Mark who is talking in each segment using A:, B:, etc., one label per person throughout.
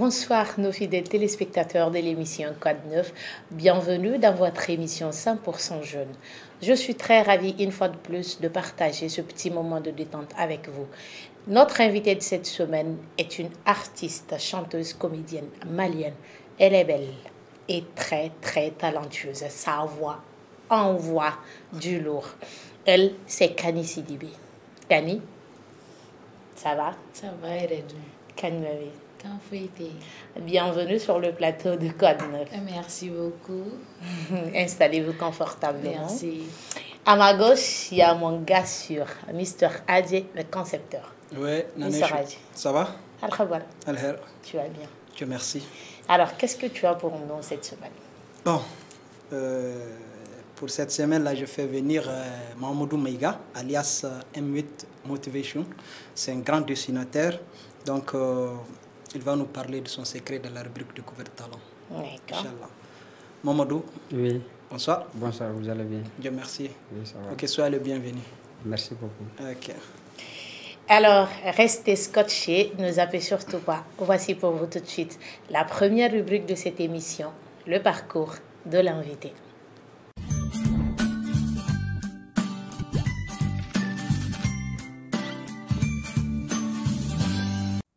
A: Bonsoir nos fidèles téléspectateurs de l'émission Code 9. Bienvenue dans votre émission 100% jeune. Je suis très ravie une fois de plus de partager ce petit moment de détente avec vous. Notre invitée de cette semaine est une artiste, chanteuse, comédienne malienne. Elle est belle et très très talentueuse. Sa voix envoie du lourd. Elle, c'est Kani Sidibé. Kani, ça va?
B: Ça va, Eredou.
A: Kani Mavé.
B: Bienvenue
A: sur le plateau de Code 9.
B: Merci beaucoup.
A: Installez-vous confortablement.
B: Merci.
A: À ma gauche, il y a mon gars sûr, Mr. Adje, le concepteur.
C: Oui,
A: Mr. Adje.
C: Ça va?
A: Alhamdulillah.
C: Alher.
A: Tu vas bien?
C: Dieu merci.
A: Alors, qu'est-ce que tu as pour nous cette semaine?
C: Bon, pour cette semaine-là, je fais venir Mamadou Meiga, alias M8 Motivation. C'est un grand dessinateur. Donc, il va nous parler de son secret de la rubrique Découverte Talent.
A: D'accord.
C: Inch'Allah. Mamadou.
D: Oui.
C: Bonsoir.
D: Bonsoir, vous allez bien?
C: Dieu merci.
D: Oui, ça va.
C: Ok, soyez le bienvenu.
D: Merci beaucoup.
C: Ok.
A: Alors, restez scotchés, ne zappez surtout pas. Voici pour vous tout de suite la première rubrique de cette émission, le parcours de l'invité.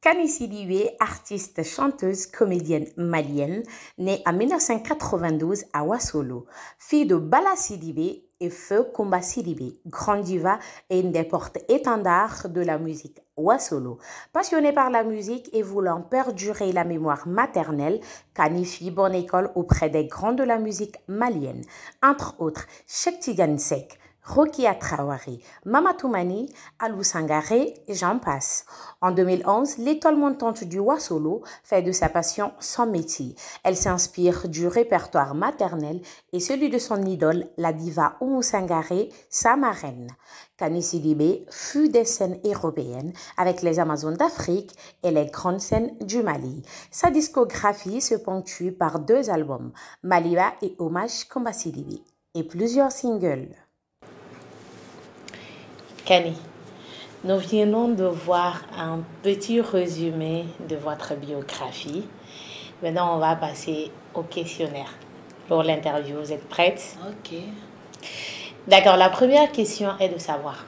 A: Kani Sidibé, artiste, chanteuse, comédienne malienne, née en 1992 à Ouassolo, fille de Bala Sidibé et Feu Kumba Sidibé, grande diva et une des porte-étendards de la musique Ouassolo. Passionnée par la musique et voulant perdurer la mémoire maternelle, Kani fit bonne école auprès des grands de la musique malienne, entre autres Cheikh Tidiane Seck, Rokia Traoré, Mama Toumani, Alou Sangaré, et j'en passe. En 2011, l'étoile montante du Ouassolo fait de sa passion son métier. Elle s'inspire du répertoire maternel et celui de son idole, la diva Oumou Sangaré, sa marraine. Kani Sidibé fut des scènes européennes avec les Amazones d'Afrique et les grandes scènes du Mali. Sa discographie se ponctue par 2 albums, Maliba et Hommage Kumba Sidibé, et plusieurs singles. Kani, nous venons de voir un petit résumé de votre biographie. Maintenant, on va passer au questionnaire pour l'interview. Vous êtes prête?
B: Ok.
A: D'accord, la première question est de savoir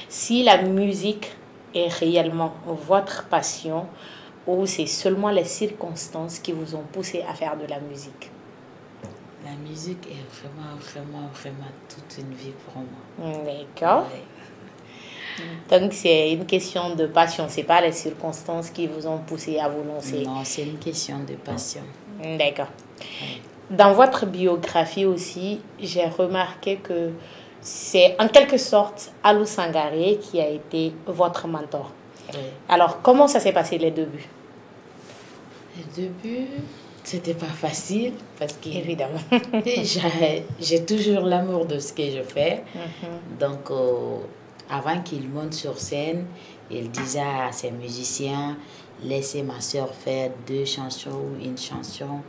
A: si la musique est réellement votre passion ou c'est seulement les circonstances qui vous ont poussé à faire de la musique.
B: La musique est vraiment toute une vie pour moi.
A: D'accord. Ouais. Donc, c'est une question de passion. Ce n'est pas les circonstances qui vous ont poussé à vous lancer.
B: Non, c'est une question de passion.
A: D'accord. Ouais. Dans votre biographie aussi, j'ai remarqué que c'est en quelque sorte Alou Sangaré qui a été votre mentor. Oui. Alors, comment ça s'est passé les débuts?
B: Les débuts, c'était pas facile parce que
A: évidemment,
B: j'ai toujours l'amour de ce que je fais. Donc, avant qu'il monte sur scène, il disait à ses musiciens, laissez ma soeur faire 2 chansons ou une chanson.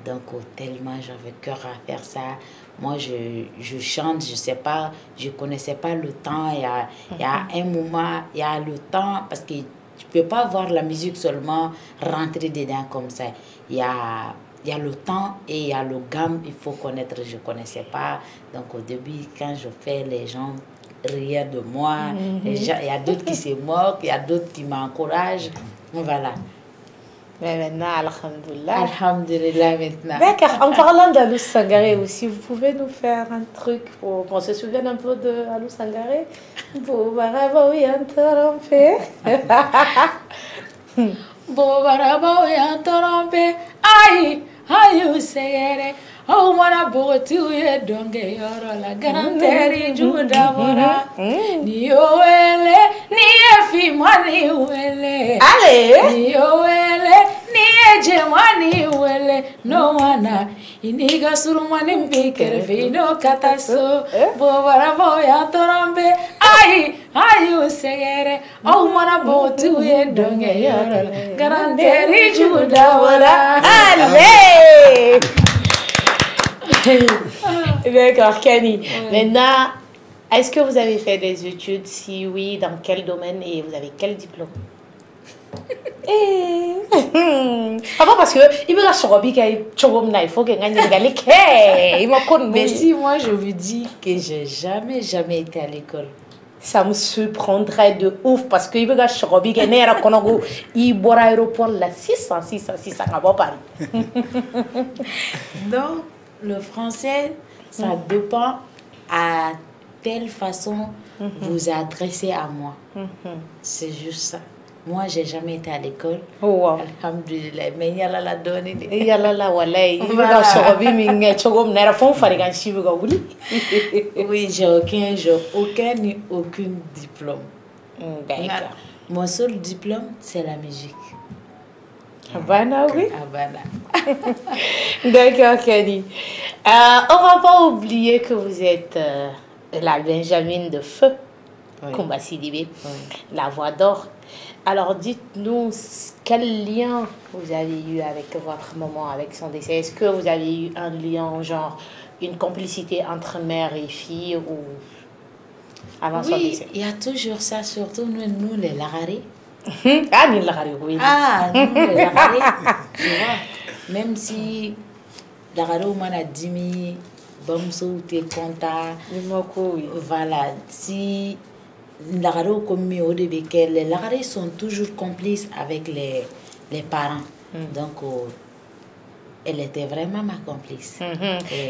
B: Donc, tellement j'avais cœur à faire ça. Moi, je chante, je sais pas, je connaissais pas le temps. Il y a un moment, il y a le temps, parce que tu peux pas voir la musique seulement rentrer dedans comme ça. Il y a le temps et il y a le gamme, il faut connaître, je connaissais pas. Donc, au début, quand je fais, les gens rient de moi. Il y a d'autres qui se moquent, il y a d'autres qui m'encouragent. Voilà.
A: Mais maintenant, alhamdoulilah.
B: Alhamdoulilah maintenant.
A: D'accord. En parlant d'Alou Sangaré aussi, vous pouvez nous faire un truc pour qu'on se souvienne un peu de Alou Sangaré? Bobaraba oui interrompé.
B: Bobaraba oui interrompé. Aïe, aïe, c'est oh, wana boti uye donge yoro la garanteri juda bora. Ni owele, ni efi mani wele.
A: Allez!
B: Ni owele, ni eje mani wele. No wana, iniga suru mani mbikere vino kataso. Bobara boya torombe, ai, ayu segere. Oh, wana boti uye donge yoro la garanteri juda bora.
A: Allez! D'accord, Kani. Oui. Maintenant, est-ce que vous avez fait des études? Si oui, dans quel domaine et vous avez quel diplôme? Avant parce que il veut il faut que
B: mais si moi je vous dis que j'ai jamais été à l'école,
A: ça me surprendrait de ouf parce que il veut que il boit aéroport la 600 à Paris.
B: Donc le français ça dépend à telle façon vous adressez à moi. C'est juste ça. Moi, j'ai jamais été à l'école.
A: Oh, wow.
B: Alhamdulillah. Mais il y a la donne.
A: Il y a la walay.
B: Oui, j'ai aucun diplôme.
A: D'accord.
B: Mon seul diplôme, c'est la musique.
A: Habana, oui.
B: Habana.
A: D'accord, Kenny. On va pas oublier que vous êtes la Benjamin de Feu, Kumba Sidibé, la voix d'or. Alors, dites-nous quel lien vous avez eu avec votre maman, avec son décès. Est-ce que vous avez eu un lien, genre une complicité entre mère et fille ou avant son décès?
B: Oui, il y a toujours ça, surtout nous les Lagarés.
A: Ah, nous les Lagarés, oui.
B: Ah, nous les Lagarés, tu vois. Même si Lagaré ou mana dimi, bamso t'es content.
A: Oui.
B: Voilà, si Lagaré ou comme les Lagarés sont toujours complices avec les parents. Donc, elle était vraiment ma complice.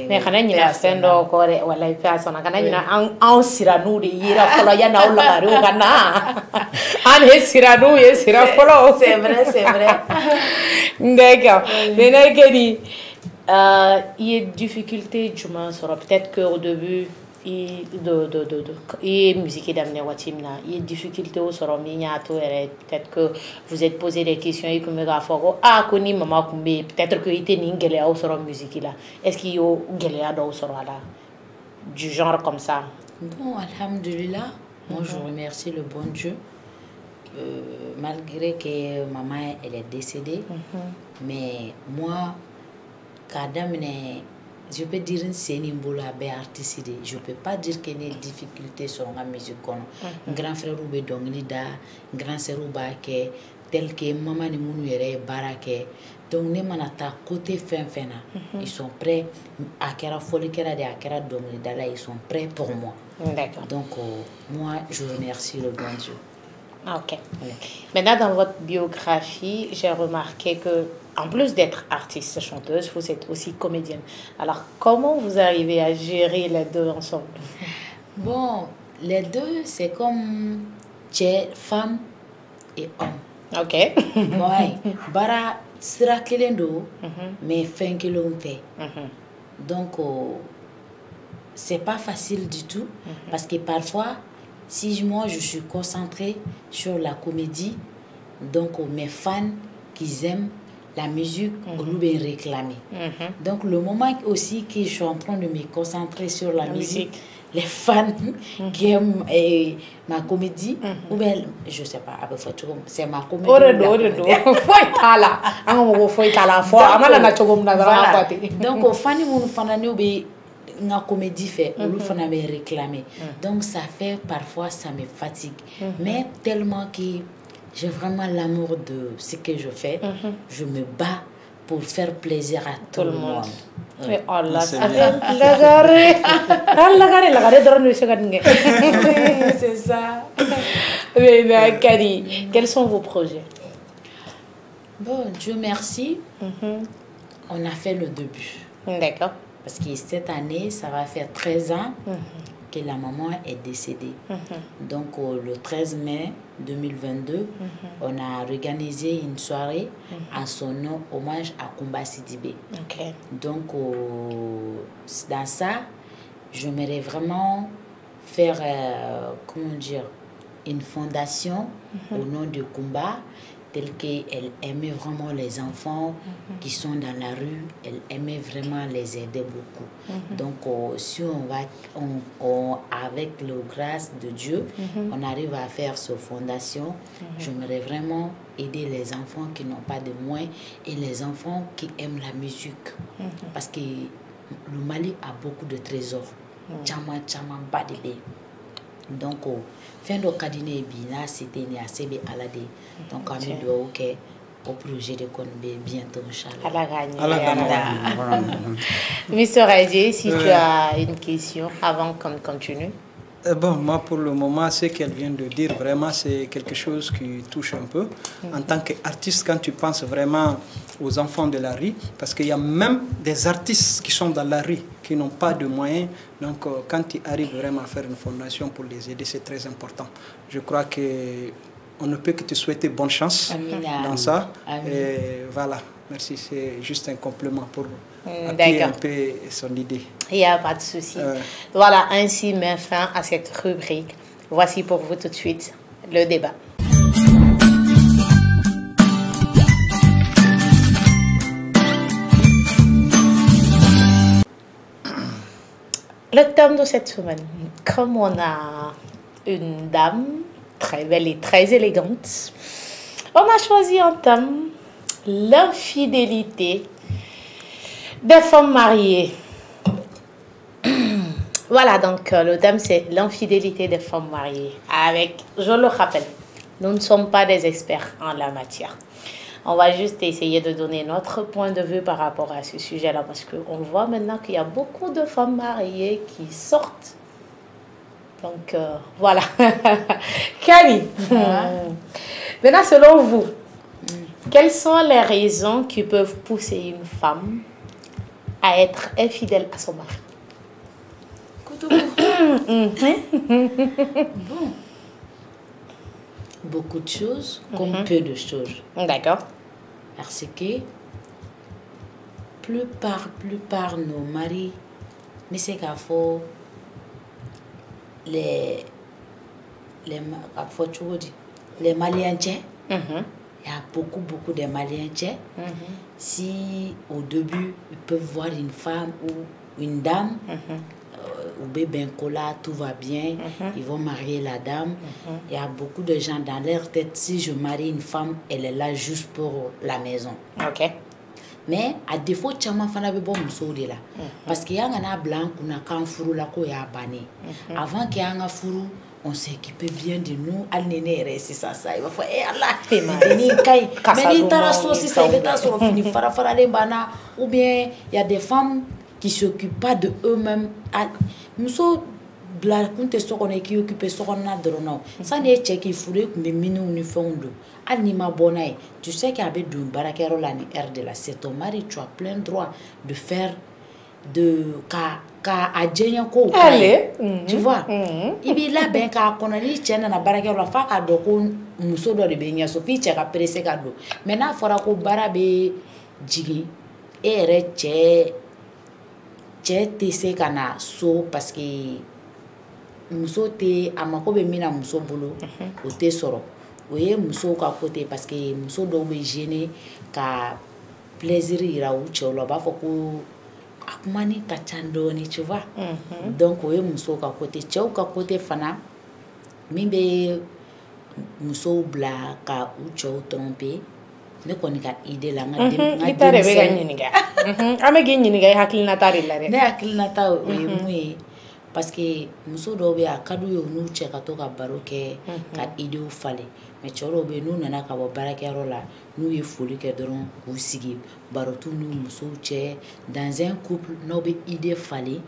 A: Mais quand on a fait nos corps, voilà, il fait ça. Quand on a siranou de ira polo ya na Lagaré ou kana. On est siranou, est sira polo.
B: C'est vrai.
A: D'accord. Mais là, Kenny, il y a des difficultés, du moins, peut-être qu'au début, il y a musique d'amener Watimna, il y a des difficultés au sort peut-être que vous êtes posé des questions et que me gafo ah koni maman kumbe peut-être que il était n'ingélé au sort musique là. Est-ce qu'il y a gélé au sort là du genre comme ça?
B: Bon, alhamdulillah, moi je remercie le bon Dieu. Malgré que maman elle est décédée, mais moi je peux dire que c'est une bonne artiste. Je ne peux pas dire qu'il y a des difficultés sur la musique. Un grand frère ou un grand sœur ou tel que maman ni munu yere barake. Donc ne manata côté fin ils sont prêts à kera folie kera de akera dongli ils sont prêts pour moi.
A: D'accord.
B: Donc moi je remercie le bon Dieu.
A: Ok. Maintenant, dans votre biographie, j'ai remarqué que, en plus d'être artiste chanteuse, vous êtes aussi comédienne. Alors, comment vous arrivez à gérer les deux ensemble?
B: Bon, les deux, c'est comme femme et homme.
A: Ok.
B: Ouais. Bara sera kelendo, mais fin kelonte. Donc, c'est pas facile du tout, parce que parfois, si moi je suis concentrée sur la comédie, donc mes fans qui aiment la musique, on nous bien réclamer. Donc le moment aussi que je suis en train de me concentrer sur la musique, les fans qui aiment ma comédie, ou bien je sais pas, c'est ma comédie. Donc aux fans ils font la comédie fait, réclamer. Donc ça fait parfois ça me fatigue, mais tellement que j'ai vraiment l'amour de ce que je fais, je me bats pour faire plaisir à tout le monde. C'est ça.
A: Mais Kadi, quels sont vos projets?
B: Bon, Dieu merci, on a fait le début.
A: D'accord.
B: Parce que cette année, ça va faire 13 ans que la maman est décédée. Donc, le 13 mai 2022, on a organisé une soirée en son nom, hommage à Kumba Sidibé.
A: Okay.
B: Donc, dans ça, j'aimerais vraiment faire, comment dire, une fondation au nom de Kumba, telle qu'elle aimait vraiment les enfants qui sont dans la rue, elle aimait vraiment les aider beaucoup. Donc, si on va, avec la grâce de Dieu, on arrive à faire cette fondation, j'aimerais vraiment aider les enfants qui n'ont pas de moyens et les enfants qui aiment la musique. Parce que le Mali a beaucoup de trésors. Tchama, tchama, badebe. Donc, fin de cabinet bina c'était ni assez bien à la dé. Donc, on me doit ok au projet de Konbe bientôt inchallah.
A: À la gagne. Mr. Aïdje, si tu as une question avant qu'on continue.
C: Bon, moi pour le moment, ce qu'elle vient de dire, vraiment, c'est quelque chose qui touche un peu. En tant qu'artiste, quand tu penses vraiment aux enfants de la rue, parce qu'il y a même des artistes qui sont dans la rue, qui n'ont pas de moyens. Donc, quand tu arrives vraiment à faire une fondation pour les aider, c'est très important. Je crois qu'on ne peut que te souhaiter bonne chance dans ça. Et voilà, merci. C'est juste un compliment pour appuyer un peu son idée.
A: Il n'y a pas de souci. Voilà, ainsi met fin à cette rubrique. Voici pour vous tout de suite le débat. Le thème de cette semaine, comme on a une dame très belle et très élégante, on a choisi un thème, l'infidélité des femmes mariées. Voilà, donc le thème c'est l'infidélité des femmes mariées. Avec, je le rappelle, nous ne sommes pas des experts en la matière. On va juste essayer de donner notre point de vue par rapport à ce sujet-là, parce qu'on voit maintenant qu'il y a beaucoup de femmes mariées qui sortent. Donc voilà. Kani, maintenant selon vous, quelles sont les raisons qui peuvent pousser une femme à être infidèle à son mari?
B: Bon, beaucoup de choses comme peu de choses.
A: D'accord.
B: Parce que plupart nos maris, mais c'est qu'il faut les Maliens. Il y a beaucoup de Maliens. Si au début ils peuvent voir une femme ou une dame, ou bébé cola, tout va bien, ils vont marier la dame. Il y a beaucoup de gens dans leur tête, si je marie une femme, elle est là juste pour la maison.
A: Ok.
B: Mais à défaut, tu as un bon de là. Parce qu'il y a un blanc qui a un furu là qui a banni. Avant qu'il y ait un furu, on s'équipait bien de nous. Al nene c'est ça. Il va faire, eh Allah, mais il t'a saucé ça, il t'a saucé fini fara les bana. Ou bien il y a des femmes qui s'occupent pas de eux-mêmes. Muso bla kunte sokone qui occupe sokona drono. Ça n'est pas qui fourré que mes minous ni fondo. Anima bonai. Tu sais qu'il y a des barakero la ni air de la. C'est ton mari, tu as plein droit de faire de ka adjenya ko.
A: Allez.
B: Tu vois. Il est là ben ka konani tienne na barakero la fa ka do ko muso do de benya so fi che ka presse ka do. Maintenant fora ko barabe jigi e re che te se kana so parce que muso te amako be mina muso bolo o te soro o ye muso ka côté parce que muso do be gêner ka plaisir ira u cholo ba fo ko akumani ka chandoni tu vois. Donc o ye muso ka côté fana min be muso bla ka u cho tromper ne koni ka idée la
A: ita rebe ga nyiniga ame gi nyiniga hakilina tari la re
B: ne hakilina ta o ye mu parce que muso do be akadu yo nu che ka to ka baro ke ka idée fale mais choro be nu nana ka bo barakero la nu ye foli ke doron ku sigi baro tu nu muso che dans un couple no be idée fale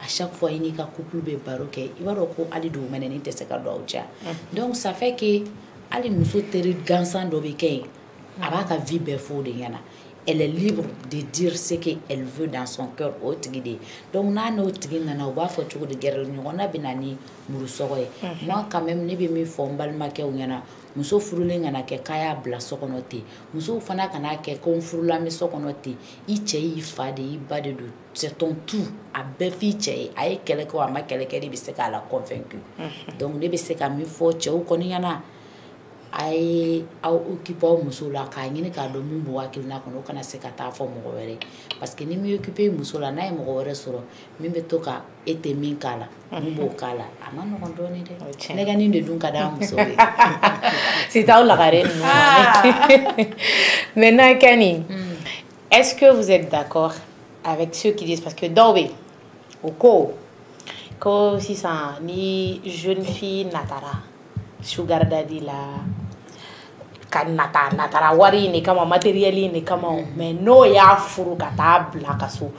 B: à chaque fois il y a un couple be baro ke i baro ko ali do meneni te se ka do cha donc ça fait que ali muso teri gansan do be ke avec sa vie elle est libre de dire ce qu'elle veut dans son cœur. Donc, on a notre de guerre. On a binani murusoye. Moi, quand même, je me fais balmake ou yana. Muso furuling ana ke kaya bla sokonote. Muso fana kana ke konfurula mi sokonote. Iche I fade I bade do. C'est ton tout. A befi che aye keleko ama keleke di biseka la convaincu. Donc, ne biseka mi fo che ou koni yana. Ai au occupé muso la ka ngini ka do mumbo wakil na kono kana se ka ta fo mo were parce que ni mi occupé muso la na mo were soro mi be to ka ete min kala mumbo kala amano ko doni de ne ga ni de dun ka da muso
A: c'est ta la gare maintenant Kani est-ce que vous êtes d'accord avec ceux qui disent parce que Dowe au co ko sisan ni jeune fille natara sugar daddy la ka natara wari ni kama matériel ni kama mais no ya furu ka taa bila ka so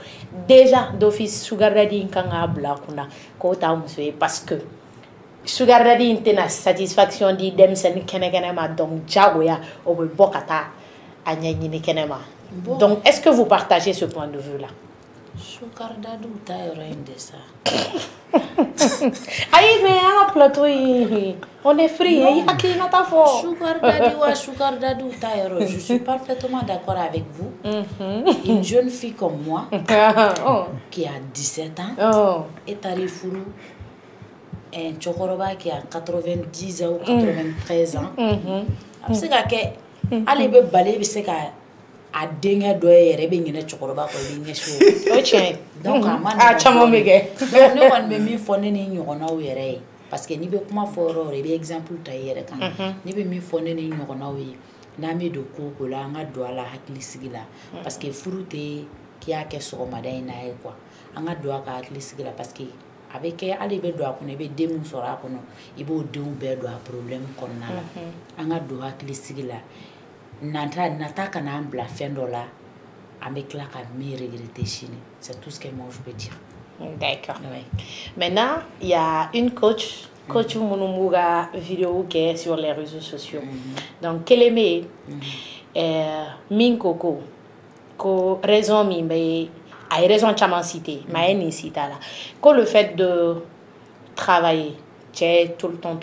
A: déjà d'office sugar daddy kan ka bila kuna ko ta muso ye parce que sugar daddy tena satisfaction di demsen kene ma donc jagoya o be bɔ ka taa a ɲɛɲini kɛnɛ ma donc est-ce que vous partagez ce point de vue là?
B: Sugar daddy ta yɔrɔ in de sa.
A: Aïe, mais à la plateau, on est free.
B: Sugar daddy, je suis parfaitement d'accord avec vous. Une jeune fille comme moi, qui a 17 ans, est allée fourou un chokoroba qui a 90 ans ou 93 ans. C'est que allez be balé, c'est que a dengue doye rebe ngine chokoroba ko linge show. Donc a chamo mege. Donc ne wan me mi fonne ni nyogona o yere parce que ni be kuma foro rebe exemple ta yere kan. Ni be mi fonne ni nyogona o yi. Na me do ko ko la nga do ala hakili sigila parce que fruité qui a ke so ma dai na e quoi. Anga do aka hakili sigila parce que avec ale be do akone be demu sora kono ibo de un be do a problème konna la. Anga do hakili sigila. Nata kana ambla fendola avec la camille regretter chine. C'est tout ce que moi je peux dire.
A: D'accord. Oui. Maintenant, il y a une coach Mounumuga vidéo qui est sur les réseaux sociaux. Donc, quelle est min koko ko raison mi mais a raison chaman cité, mais ni cita là. Que le fait de travailler tu es tout le temps,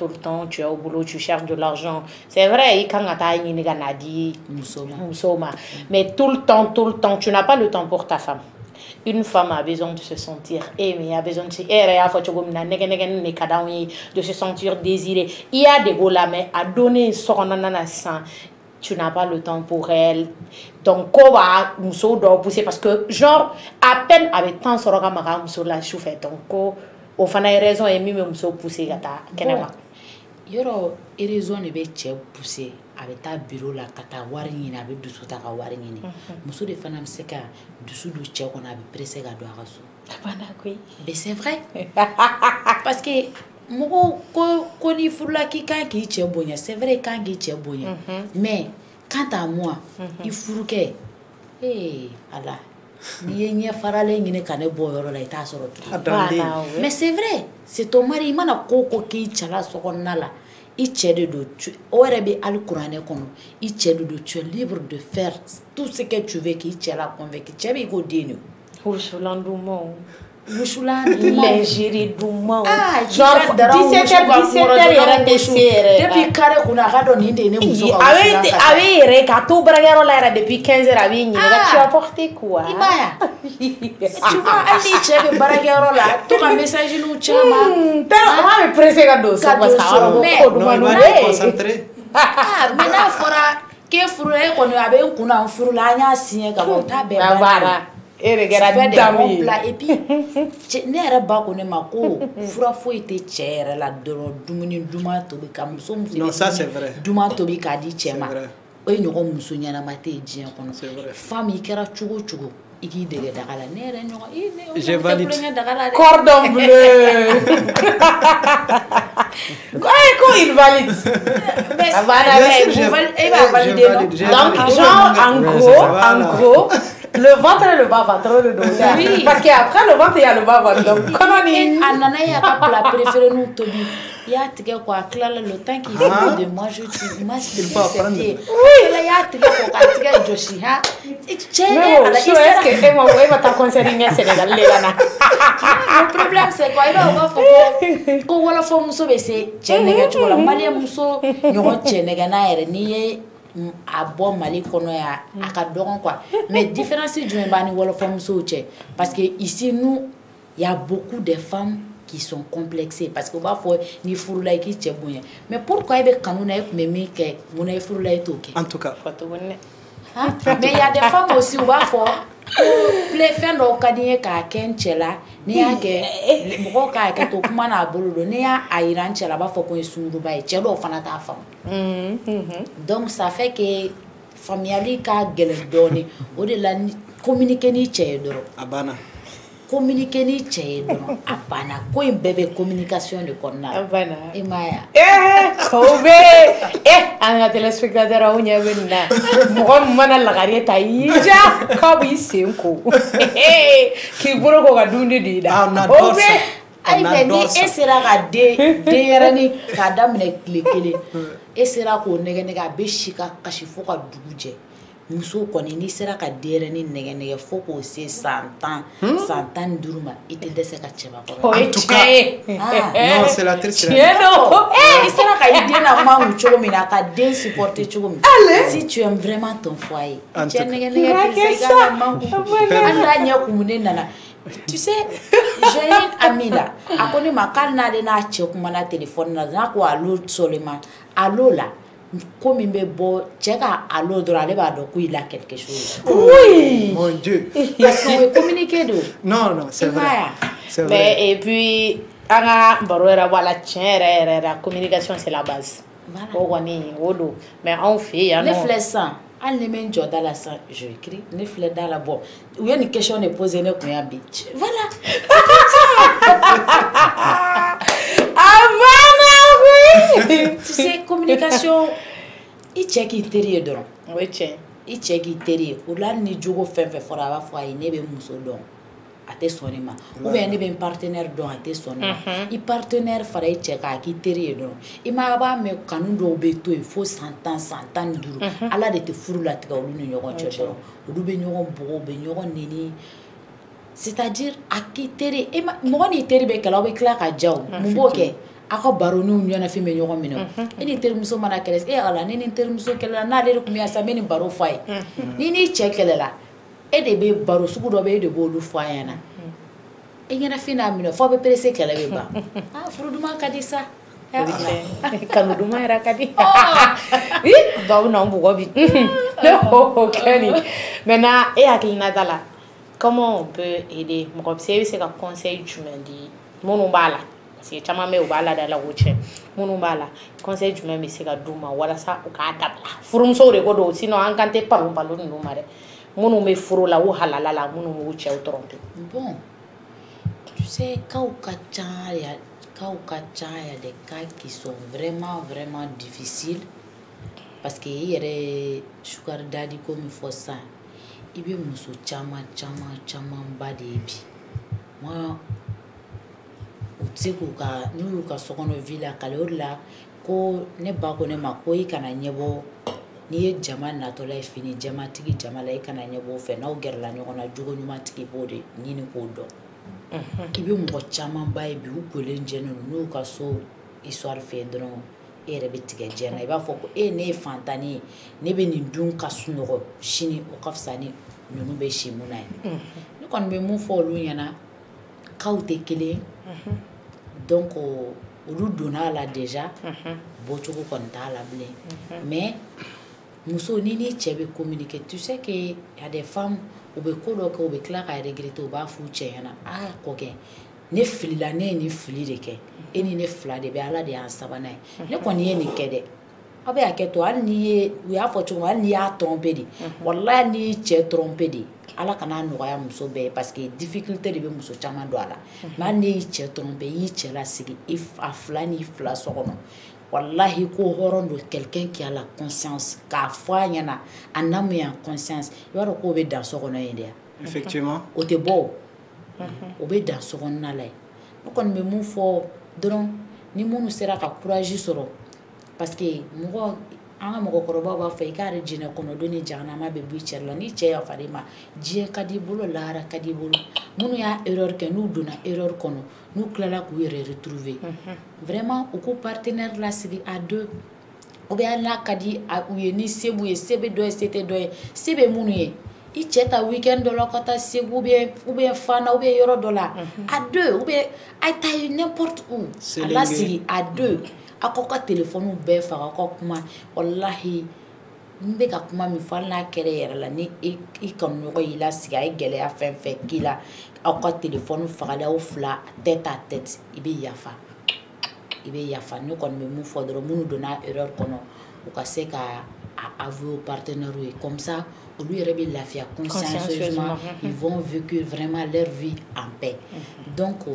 A: tu es au boulot, tu cherches de l'argent. C'est vrai, quand tu dit mais tout le temps, tu n'as pas le temps pour ta femme. Une femme a besoin de se sentir aimée, a besoin de se sentir désirée. Il y a des gars là, mais à donner tu n'as pas le temps pour elle. Donc, on va pousser parce que, genre, à peine avec tant de la choufette. Donc, au fana raison et même so pousser kata kenema
B: yoro raison ne be che pousser avec ta bureau la kata wari ni avec dusu ta ka wari ni muso de fana me seka dusu du che ko na be pressé ga do araso
A: bana koy
B: mais c'est vrai parce que moko ko ni furla ki kan ki che bonya c'est vrai kan ki che bonya mais quant à moi il furuke ala ni farale ngine kane boyoro la ita soro mais c'est vrai c'est ton mari mana koko ki chala sokonna la i chede do tu orebe al qur'ane kono i chede do tu es libre de faire tout ce que tu veux ki chala convaincu chebe go denu
A: Ursulandumo
B: l'ingérie
A: d'oumou.
B: Genre 17h yara tesere. Depuis carré kuna gado ninde ne muso.
A: Avec kato bragaro la era depuis 15h à vigni. Tu as porté quoi?
B: Ibaya. Tu vois ali chebe bragaro la to ka message nu chama.
A: Tellement me pressé gado ça parce que
C: on est concentré.
B: Maintenant fora ke furule kono abe kuna furula nya sinye ka bota be
A: ba. Et
B: puis ne yɛrɛ ba ko ne ma ko fura foyi tɛ cɛ yɛrɛ la dɔrɔn dumuni duman tobi ka muso
C: non ça c'est vrai
B: duman tobi k'a di cɛ ma o ye ɲɔgɔn muso ɲɛnama tɛ yen diɲɛ kɔnɔ femme i kɛra cogo cogo i k'i dege daga la ne yɛrɛ ɲɔgɔn
C: je valide
A: cordon bleu quoi il valide donc genre en gros le ventre et le bas ventre le dos. Oui. Parce qu'après le ventre il y a le bas ventre. Donc comment on dit
B: Anana ya plat préféré nous tobi. Ya tige quoi clala le temps qu'il faut de moi je suis moi je pas prendre. Oui, là ya tige quoi tige Joshi ha.
A: Est-ce que moi va ta concerner Sénégal les gars.
B: Le problème c'est quoi il va faut ko wala fo muso be se chenega chola mali muso nyo chenega na ere ni a bon Mali kono ya aka dogon quoi mais différence du mbani wala femme soche parce que ici nous il y a beaucoup de femmes qui sont complexées parce que ba fo ni furula ki chebonya mais pourquoi ibe kanuna e memi ke mona furula e toke
C: en tout cas
B: mais il y a des femmes aussi ba fo play fendo kadie ka kenchela ni yake mko ka ke to kuma na boludo ni ya airan chela ba fo ko sundu ba e chelo fana ta femme donc ça fait que familiali ka gelen doni o de la communiquer ni che doro
C: abana
B: communiquer ni cɛ ye dɔrɔn a banna ko in bɛɛ bɛ communication de kɔnɔna la.
A: A banna.
B: I m'a ye wa.
A: K'o bɛ an ka téléspectateur aw ɲɛ bɛ nin na mɔgɔ min mana lagare ta y'i ja k'a b'i sen ko k'i bolo ko ka dumuni di i da. O bɛ
B: ayi bɛ ni e sera ka denyɛrɛnin k'a daminɛ tile kelen e sera k'o nɛgɛ nɛgɛ a bɛ si ka kasi fo ka dugu jɛ. Muso kɔni n'i sera ka denyɛrɛnin nɛgɛ nɛgɛ fo k'o se san 10 san 15 ma i tɛ dɛsɛ ka cɛbakɔrɔ.
A: O ye tiɲɛ ye.
C: Non, c'est la triste
A: tiɲɛ don.
B: I sera ka i den lamɔ cogo min na ka den supporter cogo min. Si tu aimes vraiment ton foyer. Cɛ nɛgɛ nɛgɛ tɛ se ka lamɔ. Hali n'a ɲɛ kumunen nana. Tu sais, j'ai une amie là. A ko ne ma k'ale n'ale n'a cɛ kumana téléphone na n'a ko allo seulement allo la. Ko min bɛ bɔ cɛ ka allo dɔrɔn ale b'a dɔn ko il a quelque chose.
A: Oui.
C: Mon Dieu.
B: Parce qu'on veut communiquer do.
C: Non, c'est vrai. C'est vrai.
A: Mais et puis an ka baro yɛrɛ b'a la tiɲɛ yɛrɛ la communication c'est la base. O kɔni o don mais anw fɛ yan nɔ.
B: Ne filɛ sisan hali ni bɛ n jɔ da la sisan je écris ne filɛ da la bɔ u ye nin question de poser ne kun ya bi. Voilà. Tu sais communication i cɛ k'i teri ye dɔrɔn.
A: O ye tiɲɛ.
B: I cɛ k'i teri ye o la ni jogo fɛn fɛn fɔra a b'a fɔ a ye ne bɛ muso dɔn a tɛ sɔn ne ma ou bien ne bɛ n partenaire dɔn a tɛ sɔn ne ma i partenaire fara i cɛ k'a k'i teri ye dɔrɔn i ma b'a mɛn kanu dɔw bɛ to yen fo san 10 san 15 ala de tɛ furu latigɛ olu ni ɲɔgɔn cɛ dɔrɔn olu bɛ ɲɔgɔn bugɔ u bɛ ɲɔgɔn neni c'est-à-dire a k'i teri mɔgɔ n'i teri bɛ kɛlɛ aw bɛ tila ka ja o mun b'o kɛ a ka baroniw ɲɛnafin bɛ ɲɔgɔn minɛ e ni terimuso mana kɛlɛ ala ne ni terimuso kɛlɛla n'ale de tun bɛ yan sa n bɛ nin baro f'a ye ni n'i cɛ kɛlɛla e de bɛ baro sugu dɔ bɛ e de b'olu f'a ɲɛna e ɲɛnafin n'a minɛ f'aw bɛ perese kɛlɛ bɛ ban furu duman ka di sa
A: kanu duman yɛrɛ ka di baw n'anw bugɔ bi o kɛ nin maintenant e hakilinata la comment on peut aider mɔgɔ bɛ se ka conseil jumɛn di minnu b'a la parce que caman bɛ u b'a lada la o cɛ minnu b'a la conseil jumɛn bɛ se ka d'u ma walasa u k'a dabila furumusow de ko don sinon an kan tɛ palon ninnu ma dɛ minnu bɛ furu la u halala la minnu b'u cɛw tromper.
B: Bon tu sais cas ka ca il y a des cas qui sont vraiment difficiles parce que i yɛrɛ sugar daddy ko min fɔ sisan i bɛ muso caman ba de ye bi moi u tɛ se k'u ka n'u y'u ka sokɔnɔ vie lakale o de la ko ne ba ko ne ma ko i kana ɲɛbɔ n'i ye jama natɔla ye fini jamatigi jama la i kana ɲɛbɔ o fɛ n'aw gɛrɛla ɲɔgɔn na jogo ɲumantigi b'o de ɲini k'o dɔn i bɛ mɔgɔ caman ba ye bi u kolen jɛnnen don n'u ka so histoire fɛ dɔrɔn e yɛrɛ bɛ tigɛ jɛn na i b'a fɔ ko ne ye fantanni ye ne bɛ nin dun ka sunɔgɔ sini o ka fisa ni ninnu bɛ si mun na ye ne kɔni bɛ mun fɔ olu ɲɛna kaw tɛ kelen donc olu donna la déjà bɔcogo kɔni t'a la bilen mais muso ni n'i cɛ bɛ communiquer tu sais que y a des femmes u bɛ ko dɔ kɛ u bɛ tila ka regretter u b'a f'u cɛ ɲɛna kɔkɛ ne filila ne ye nin fili de kɛ e ni ne fila de bɛ ala de y'an sabanan ye ne kɔni ye nin kɛ dɛ aw bɛ hakɛ to hali n'i ye u y'a fɔ cogo min hali n'i y'a tromper de walahi n'i cɛ tromper de ala kana nɔgɔya muso bɛɛ ye parce que difficulté de bɛ muso caman don a la mais hali n'i y'i cɛ tromper i y'i cɛ lasigi a fila n'i fila so kɔnɔ wallahi ko hɔrɔn don quelqu'un qui a la conscience k'a fɔ a ɲɛna a n'a mun y'a conscience i b'a dɔn k'o bɛ dan so kɔnɔ yen de yan
C: effectivement
B: o tɛ bɔ o bɛ dan so kɔnɔna la yen ne kɔni bɛ mun fɔ dɔrɔn ni minnu sera ka courage sɔrɔ parce que mɔgɔ an ka mɔgɔkɔrɔbaw b'a fɔ i k'ale jinɛ kɔnɔ don ni jahanama bɛ bɔ i cɛ la ni cɛ yafar'i ma diɲɛ ka di i bolo lahara ka di i bolo minnu y'a erreur kɛ n'u donna erreur kɔnɔ n'u tilala k'u yɛrɛ retrouver vraiment u k'u partenaire lasigi à deux ou bien hali n'a ka di u ye ni se b'u ye se bɛ dɔ ye se tɛ dɔ ye se bɛ minnu ye i cɛ ta weekend dɔ la ka taa Segu ou bien Fana ou bien yɔrɔ dɔ la à deux ou bien a taa ye n'importe où a lasigi à deux a k'aw ka téléphone bɛɛ faga aw ka kuma wallahi n bɛ ka kuma min fɔ hali n'a kɛra yɛrɛ la ni i kanuɲɔgɔn y'i lasigi a ye gɛlɛya fɛn fɛn k'i la aw ka téléphone fagalen aw fila tête à tête i bɛ yafa ne kɔni bɛ mun fɔ dɔrɔn minnu donna erreur kɔnɔ u ka se ka à avouer au partenaire. Comme ça, lui, il la fait consciencieusement. Ils vont vécu vraiment leur vie en paix. Donc,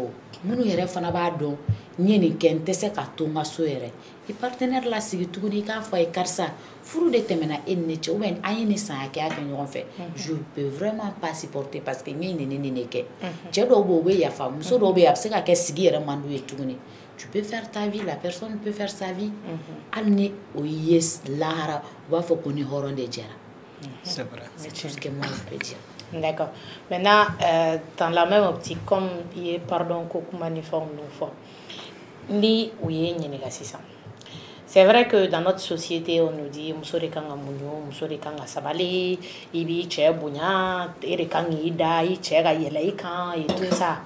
B: nous avons ni ni kente se ka tonga so yere i partenaire la sigi tuguni ka fa e karsa furu de temena enne che ou ben ayini sa ka ka nyon fait je peux vraiment pas supporter parce que ni ne ke che do bo be ya fa muso do be abse ka ke sigi yere mandu e tuguni tu peux faire ta vie, la personne peut faire sa vie alni o yes lara va faut qu'on y horon de jera
C: c'est vrai
B: c'est tout ce que moi je peux dire.
A: D'accord. Maintenant, dans la même optique, comme il est, pardon, Kokumaniforme, c'est vrai que dans notre société, on nous dit Musore kanga munyo, Musore kanga sabali, ibi che bunya, ere kangi ida, che ga yele kan et tout ça.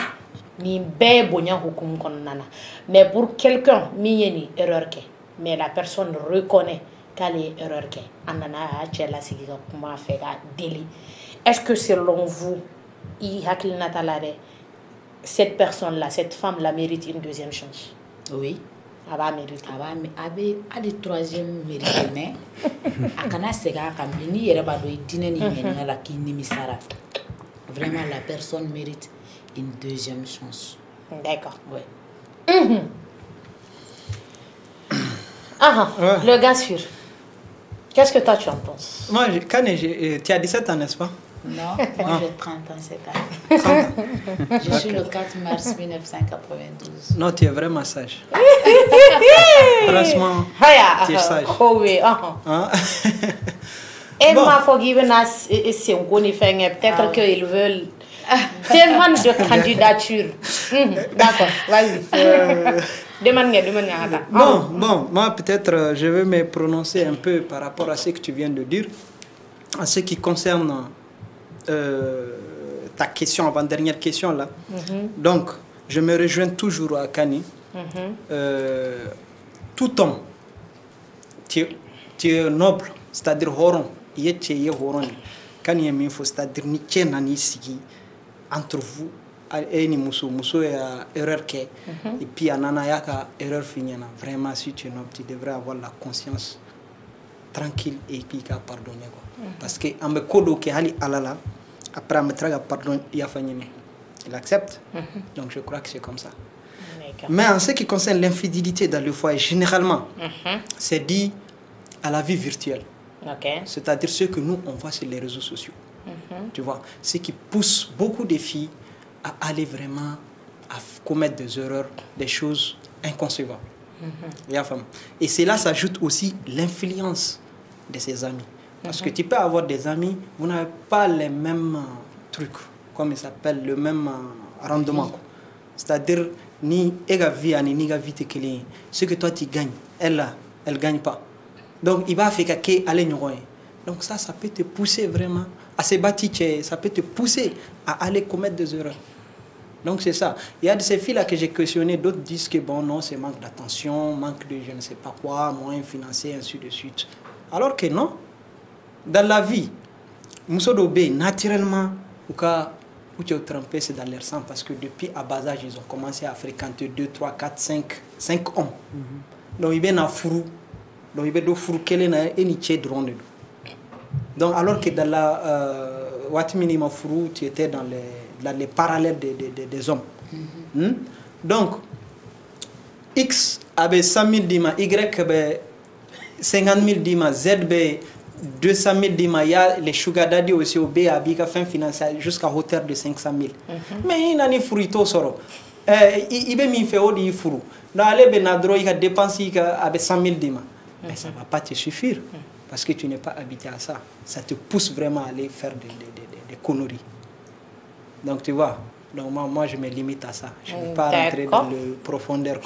A: Ni be bunya hukum konana. Mais pour quelqu'un, mi yeni erreur ke, mais la personne reconnaît qu'elle est erreur ke. Anana che la sigi ka kuma fe ga délit. Est-ce que selon vous, cette personne-là, cette femme-là mérite une deuxième chance?
B: Oui.
A: Elle va mériter.
B: Elle est troisième mérite. Mais vraiment, la personne mérite une deuxième chance.
A: D'accord.
B: Ouais.
A: Le gars sûr. Qu'est-ce que toi tu en penses?
C: Moi, tu as 17 ans, n'est-ce pas?
B: Non, moi j'ai 30 ans cette année. 30 ans. Je suis le 4 mars 1992.
C: Non, tu es vraiment sage. Franchement, tu es sage.
A: Oh oui. Et ma forgiven us, c'est un peut-être qu'ils veulent tellement de candidatures. D'accord, vas-y.
C: Non, bon, moi peut-être je vais me prononcer un peu par rapport à ce que tu viens de dire. En ce qui concerne ta question, avant-dernière question là. Donc, je me rejoins toujours à Kani. Tout homme, tu es noble, c'est-à-dire horon, il horon. Kani est faut c'est-à-dire ni nani sigi entre vous. Et ni muso ya erreur ke et puis anana yaka erreur fignana. Vraiment, si tu es noble, tu devrais avoir la conscience tranquille et puis pardonner quoi. Parce que en me kodo ke hali alala après me traga pardon ya fanyene. Il accepte. Donc je crois que c'est comme ça. Mais en ce qui concerne l'infidélité dans le foyer, généralement, c'est dit à la vie virtuelle. C'est-à-dire ce que nous on voit sur les réseaux sociaux. Tu vois, ce qui pousse beaucoup de filles à aller vraiment à commettre des erreurs, des choses inconcevables. Et cela s'ajoute aussi l'influence de ses amis. Parce que tu peux avoir des amis, vous n'avez pas les mêmes trucs, comme il s'appelle, le même rendement. C'est-à-dire, ni ega vie ni ga vie ce que toi tu gagnes, elle ne gagne pas. Donc il va faire que aller nyoy. Donc ça peut te pousser vraiment à se bâtir, ça peut te pousser à aller commettre des erreurs. Donc c'est ça. Il y a de ces filles-là que j'ai questionné, d'autres disent que bon non, c'est manque d'attention, manque de je ne sais pas quoi, moyens financiers, ainsi de suite. Alors que non, dans la vie, Moussodobe, naturellement, où tu es trempé, c'est dans leur sang, parce que depuis à bas âge, ils ont commencé à fréquenter 2, 3, 4, 5 hommes. Donc ils viennent à Fourou, donc ils viennent à Fourou, quel est le drone. Donc alors que dans la Watminima Fourou, tu étais dans les parallèles des hommes. Donc, X avait 100 000 dima, Y avait 50 000 dima, Z avait 200 000 dima, il y a les sugar daddy aussi au B à Bika fin financière jusqu'à hauteur de 500 000. Mais il n'a ni fruito soro. Il veut m'y faire au dit furu. Dans les benadro, il a dépensé avec 100 000 dima. Mais ça ne va pas te suffire parce que tu n'es pas habitué à ça. Ça te pousse vraiment à aller faire des conneries. Donc tu vois, donc moi je me limite à ça. Je ne vais pas rentrer dans le profondeur.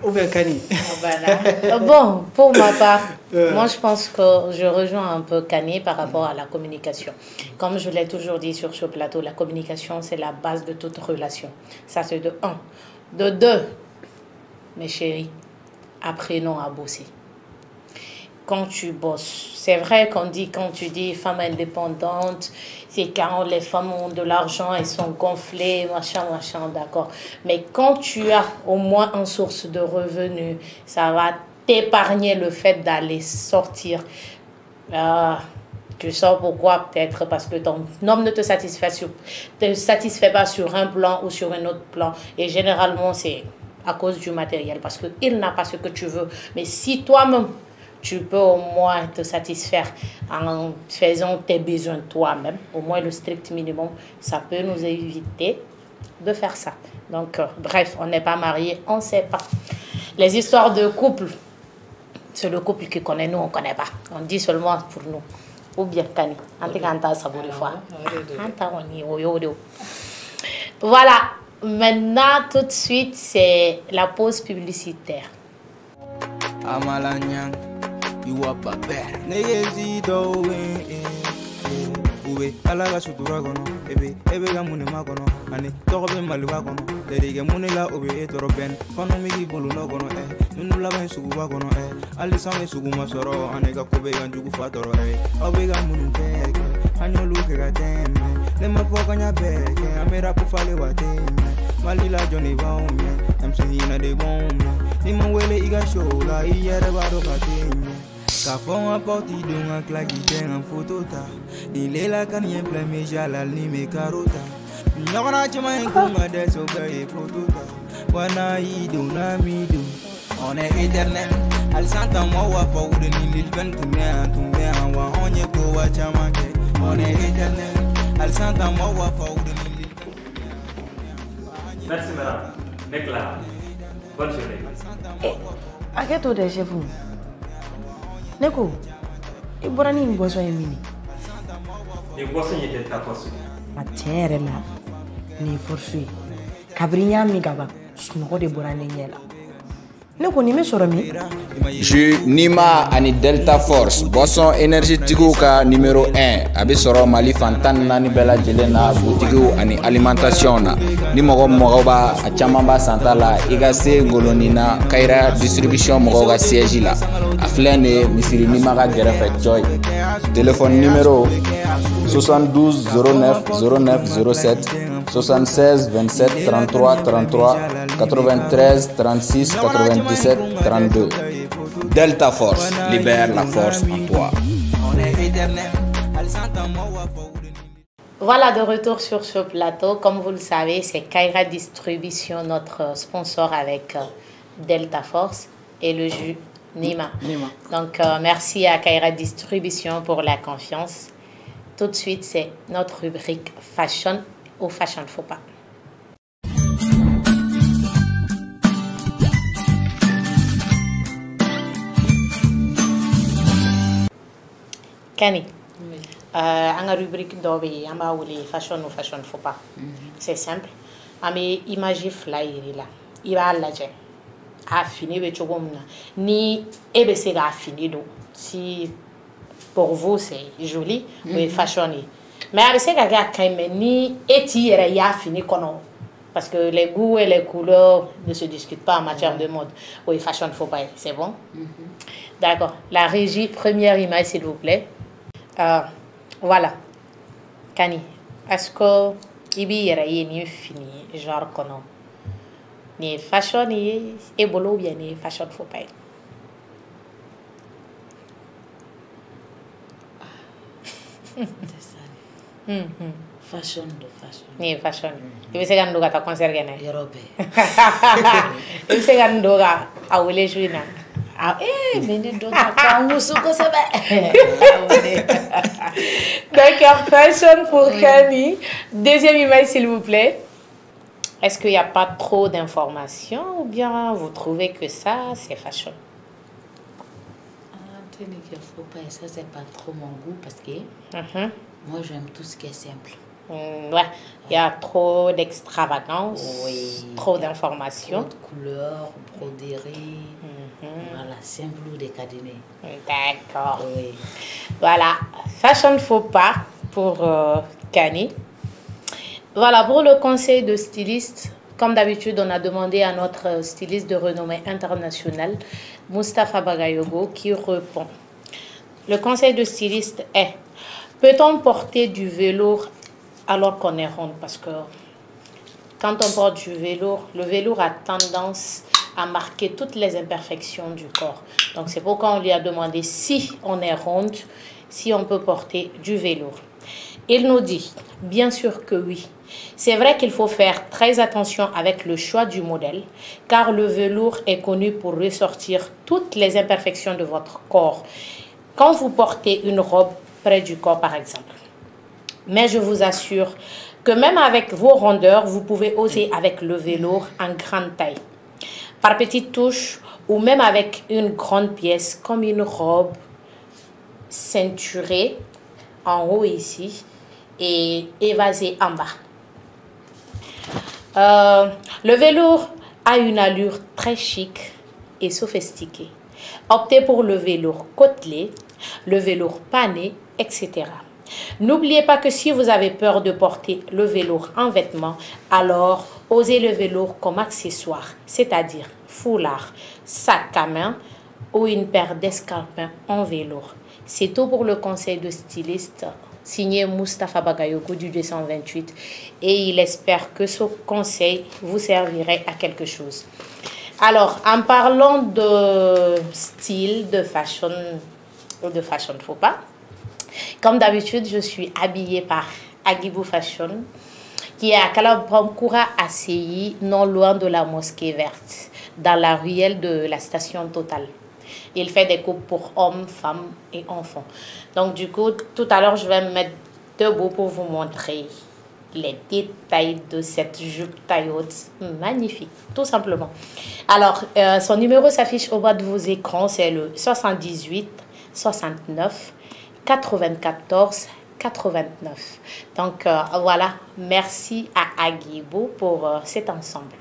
C: Ou bien Kani.
A: Bon, pour ma part, moi je pense que je rejoins un peu Kani par rapport à la communication. Comme je l'ai toujours dit sur ce plateau, la communication c'est la base de toute relation. Ça c'est de 1. De 2, mes chéris, apprenons à bosser. Quand tu bosses, c'est vrai qu'on dit, quand tu dis femme indépendante, c'est quand les femmes ont de l'argent, elles sont gonflées, machin, d'accord. Mais quand tu as au moins une source de revenus, ça va t'épargner le fait d'aller sortir Tu sors pourquoi? Peut-être parce que ton homme ne te satisfait pas sur un plan ou sur un autre plan. Et généralement, c'est à cause du matériel, parce qu'il n'a pas ce que tu veux. Mais si toi-même, tu peux au moins te satisfaire en faisant tes besoins toi-même, au moins le strict minimum, ça peut nous éviter de faire ça. Donc, bref, on n'est pas mariés, on ne sait pas. Les histoires de couple, c'est le couple qui connaît, nous, on ne connaît pas. On dit seulement pour nous. Ou bien, Kani. Voilà. Maintenant, tout de suite, c'est la pause publicitaire.
E: Ube alaga sutura kono ebe ga mune ma kono ani togo be maliba kono derige mune la ube e toro ben kono migi bolu no kono nunu la ben sugu ba kono ali sange sugu ma soro ane ga kobe ga njugu fa toro obe ga mune teke anyolu ke ga teme le ma foka nya beke amera ku fale wa teme malila joni ba umye MC hina de bombe ni mo wele iga show la iyere ba do ka teme ka fon apporti dunga klaki tenga fotota ile la kanien plein me jalal ni me karota nyona chama ngunga de so gae fotota wana ido na mido on est éternel al santa mo wa fa wude ni lil ben tumia wa onye ko wa chama ke on est éternel al santa mo wa fa wude ni lil ben.
F: Merci madame. Nekla. Bonne journée.
G: Aketo de chef vous. Neko, i bɔra ni boisson ye mini.
F: Ni boisson ye Delta Force.
G: Ma tiɲɛ yɛrɛ la, nin ye force ye. Kabiri n y'a min ka ban, sunɔgɔ de bɔra ne ɲɛ la. Ne ko nin bɛ sɔrɔ min?
H: Jus Nima ani Delta Force, boisson énergétique ka numéro 1. A bɛ sɔrɔ Mali fan 14 bɛɛ lajɛlen na boutique ani alimentation na. Ni mɔgɔ b'a a caman b'a santa la, i ka se Ngoloni na Kayira distribution mɔgɔw ka siège la. A filɛ nin ye misiri Nima ka gɛrɛfɛ Joy. Téléphone numéro 72 09 09 07 76 27 33 33 93 36 97 32. Delta Force, libère la force en toi.
A: Voilà, de retour sur ce plateau. Comme vous le savez, c'est Kayira Distribution, notre sponsor avec Delta Force et le jus Nima. Donc, merci à Kayira Distribution pour la confiance. Tout de suite, c'est notre rubrique Fashion ou Fashion Faux pas. Kani, en rubrique d'obé, on va Fashion ou Fashion Faux pas. C'est simple. Mais imagine flyer là, il va la j'ai. A fini avec chogomna. Ni ebc a fini donc. Si pour vous c'est joli, mais fashionné. Mais avec ces gars qui ni étirer y a fini qu'on parce que les goûts et les couleurs ne se discutent pas en matière de mode. Oui, fashion faut pas, c'est bon. D'accord. La régie, première image s'il vous plaît. Voilà. Kani, est-ce que ibi y ni fini genre qu'on ni fashion et bolo bien ni fashion faut pas.
B: Fashion de fashion.
A: Ni fashion. Ibi se ganduga ta concert gene.
B: Europe.
A: Ibi se ganduga awele juina.
B: Mais ne doit pas musuko sebe.
A: D'accord, fashion pour Kani. Deuxième image s'il vous plaît. Est-ce qu'il n'y a pas trop d'informations ou bien vous trouvez que ça c'est fashion?
B: Ça c'est pas trop mon goût parce que moi j'aime tout ce qui est simple.
A: Ouais, il y a trop d'extravagance, trop d'informations.
B: Trop de couleurs, broderies, voilà, simple ou décadené.
A: D'accord.
B: Oui.
A: Voilà, fashion faux pas pour Kani. Voilà, pour le conseil de styliste, comme d'habitude, on a demandé à notre styliste de renommée internationale, Moustapha Bagayogo, qui répond. Le conseil de styliste est: peut-on porter du velours alors qu'on est ronde? Parce que quand on porte du velours, le velours a tendance à marquer toutes les imperfections du corps. Donc c'est pourquoi on lui a demandé si on est ronde, si on peut porter du velours. Il nous dit, bien sûr que oui. C'est vrai qu'il faut faire très attention avec le choix du modèle, car le velours est connu pour ressortir toutes les imperfections de votre corps. Quand vous portez une robe près du corps, par exemple. Mais je vous assure que même avec vos rondeurs, vous pouvez oser avec le velours en grande taille. Par petites touches, ou même avec une grande pièce, comme une robe ceinturée en haut ici, et évasée en bas. Le velours a une allure très chic et sophistiquée. Optez pour le velours côtelé, le velours pané, etc. N'oubliez pas que si vous avez peur de porter le velours en vêtement, alors osez le velours comme accessoire, c'est-à-dire foulard, sac à main ou une paire d'escarpins en velours. C'est tout pour le conseil de styliste signé Moustapha Bagayoko du 228 et il espère que ce conseil vous servirait à quelque chose. Alors, en parlant de style, de fashion, faut pas. Comme d'habitude, je suis habillée par Agibou Fashion, qui est à Kalabankoura ACI, non loin de la mosquée verte, dans la ruelle de la station Total. Il fait des coupes pour hommes, femmes et enfants. Donc du coup, tout à l'heure, je vais me mettre debout pour vous montrer les détails de cette jupe taille haute. Magnifique, tout simplement. Alors, son numéro s'affiche au bas de vos écrans, c'est le 78 69 94 89. Donc voilà, merci à Agibou pour cet ensemble.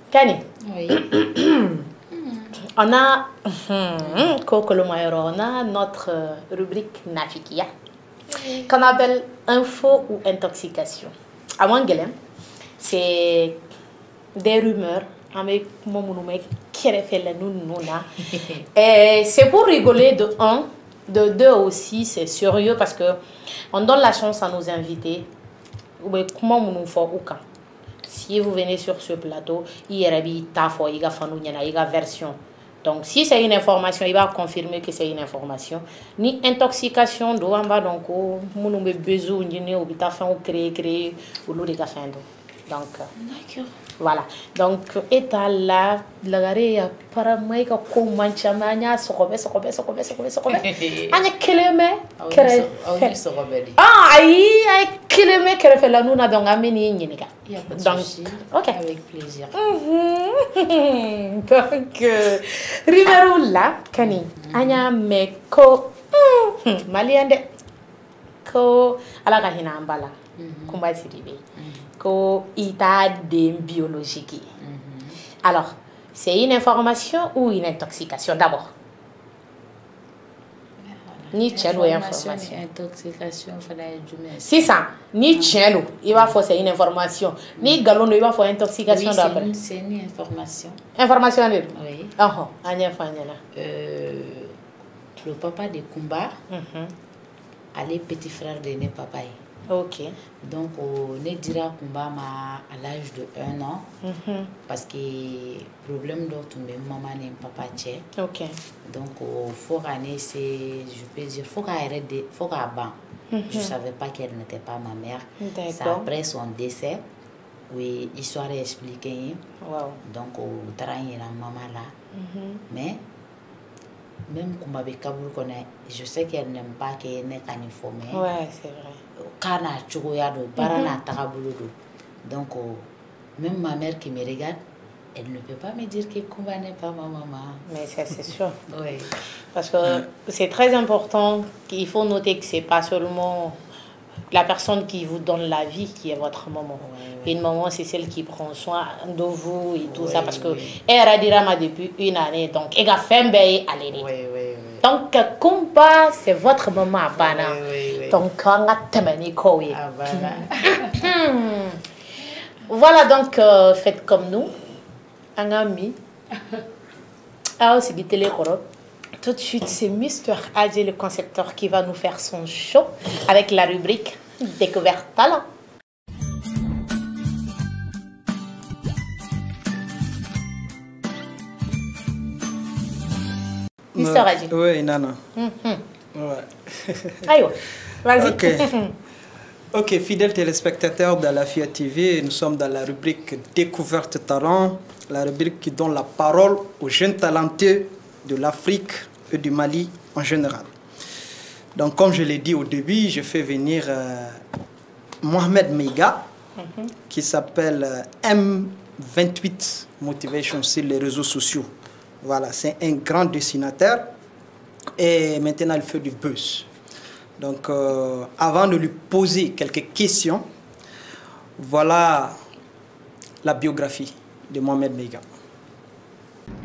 A: Kani,
B: Oui.
A: on a notre rubrique Nafikia qu'on appelle info ou intoxication. À Wangelem, c'est des rumeurs avec et c'est pour rigoler de un, de deux aussi, c'est sérieux parce que on donne la chance à nos invités. Si vous venez sur ce plateau, il y a une version. Donc, si c'est une information, il va confirmer que c'est une information. Ni intoxication, donc, voilà. Donc, état là, la paramaïka komanchamanya sokobe. Anya keleme kere. Ah, aïe keleme kere fait la nuna donc ameni nyinga. Donc, ok.
B: Avec plaisir.
A: Donc, Rivero là, kani. Anya me ko maliande ko alaga hina ambala. Kumbati ribe. État biologique. Alors, c'est une information ou une intoxication d'abord? Ni tchèlo information.
B: Intoxication,
A: c'est ça. Ni tchèlo, il va faut c'est une information. Ni galon, il va faut intoxication d'abord.
B: C'est une information.
A: Information?
B: Oui. Le papa de Kumba, allait petit frère de ne papa.
A: Ok.
B: Donc, on est dira Kumba à l'âge de 1 an. Parce que problème d'autre, mais maman et papa tchè.
A: Ok.
B: Donc, il faut qu'elle je peux dire, faut qu'elle ban. Je ne savais pas qu'elle n'était pas ma mère. C'est après son décès, oui, histoire expliquée.
A: Wow.
B: Donc, au travail la maman là. Mais, même Kumba Kaboul connaît, je sais qu'elle n'aime pas qu'elle n'ait qu'un informé.
A: Ouais, c'est vrai.
B: Donc, même ma mère qui me regarde, elle ne peut pas me dire que Kumba n'est pas ma maman.
A: Mais ça, c'est sûr.
B: Oui.
A: Parce que c'est très important qu'il faut noter que ce n'est pas seulement la personne qui vous donne la vie qui est votre maman. Une maman, c'est celle qui prend soin de vous et tout ça. Parce que elle a dit depuis une année. Donc, elle a fait un bail à l'année. Donc, Kumba, c'est votre maman à Bana.
G: Donc, on a terminé.
B: Ah, voilà.
G: Voilà, donc, faites comme nous. Un ami. Ah, aussi, tout de suite, c'est Mr. Adji, le concepteur, qui va nous faire son show avec la rubrique Découverte Talent. Mr. Adji.
C: Oui, Nana.
G: Aïe, vas-y.
C: Ok. Ok, fidèles téléspectateurs de la FIA TV, nous sommes dans la rubrique Découverte Talent, la rubrique qui donne la parole aux jeunes talentueux de l'Afrique et du Mali en général. Donc, comme je l'ai dit au début, je fais venir Mohamed Meiga, qui s'appelle M28 Motivation sur les réseaux sociaux. Voilà, c'est un grand dessinateur et maintenant il fait du buzz. Donc, avant de lui poser quelques questions, voilà la biographie de Mohamed Meiga.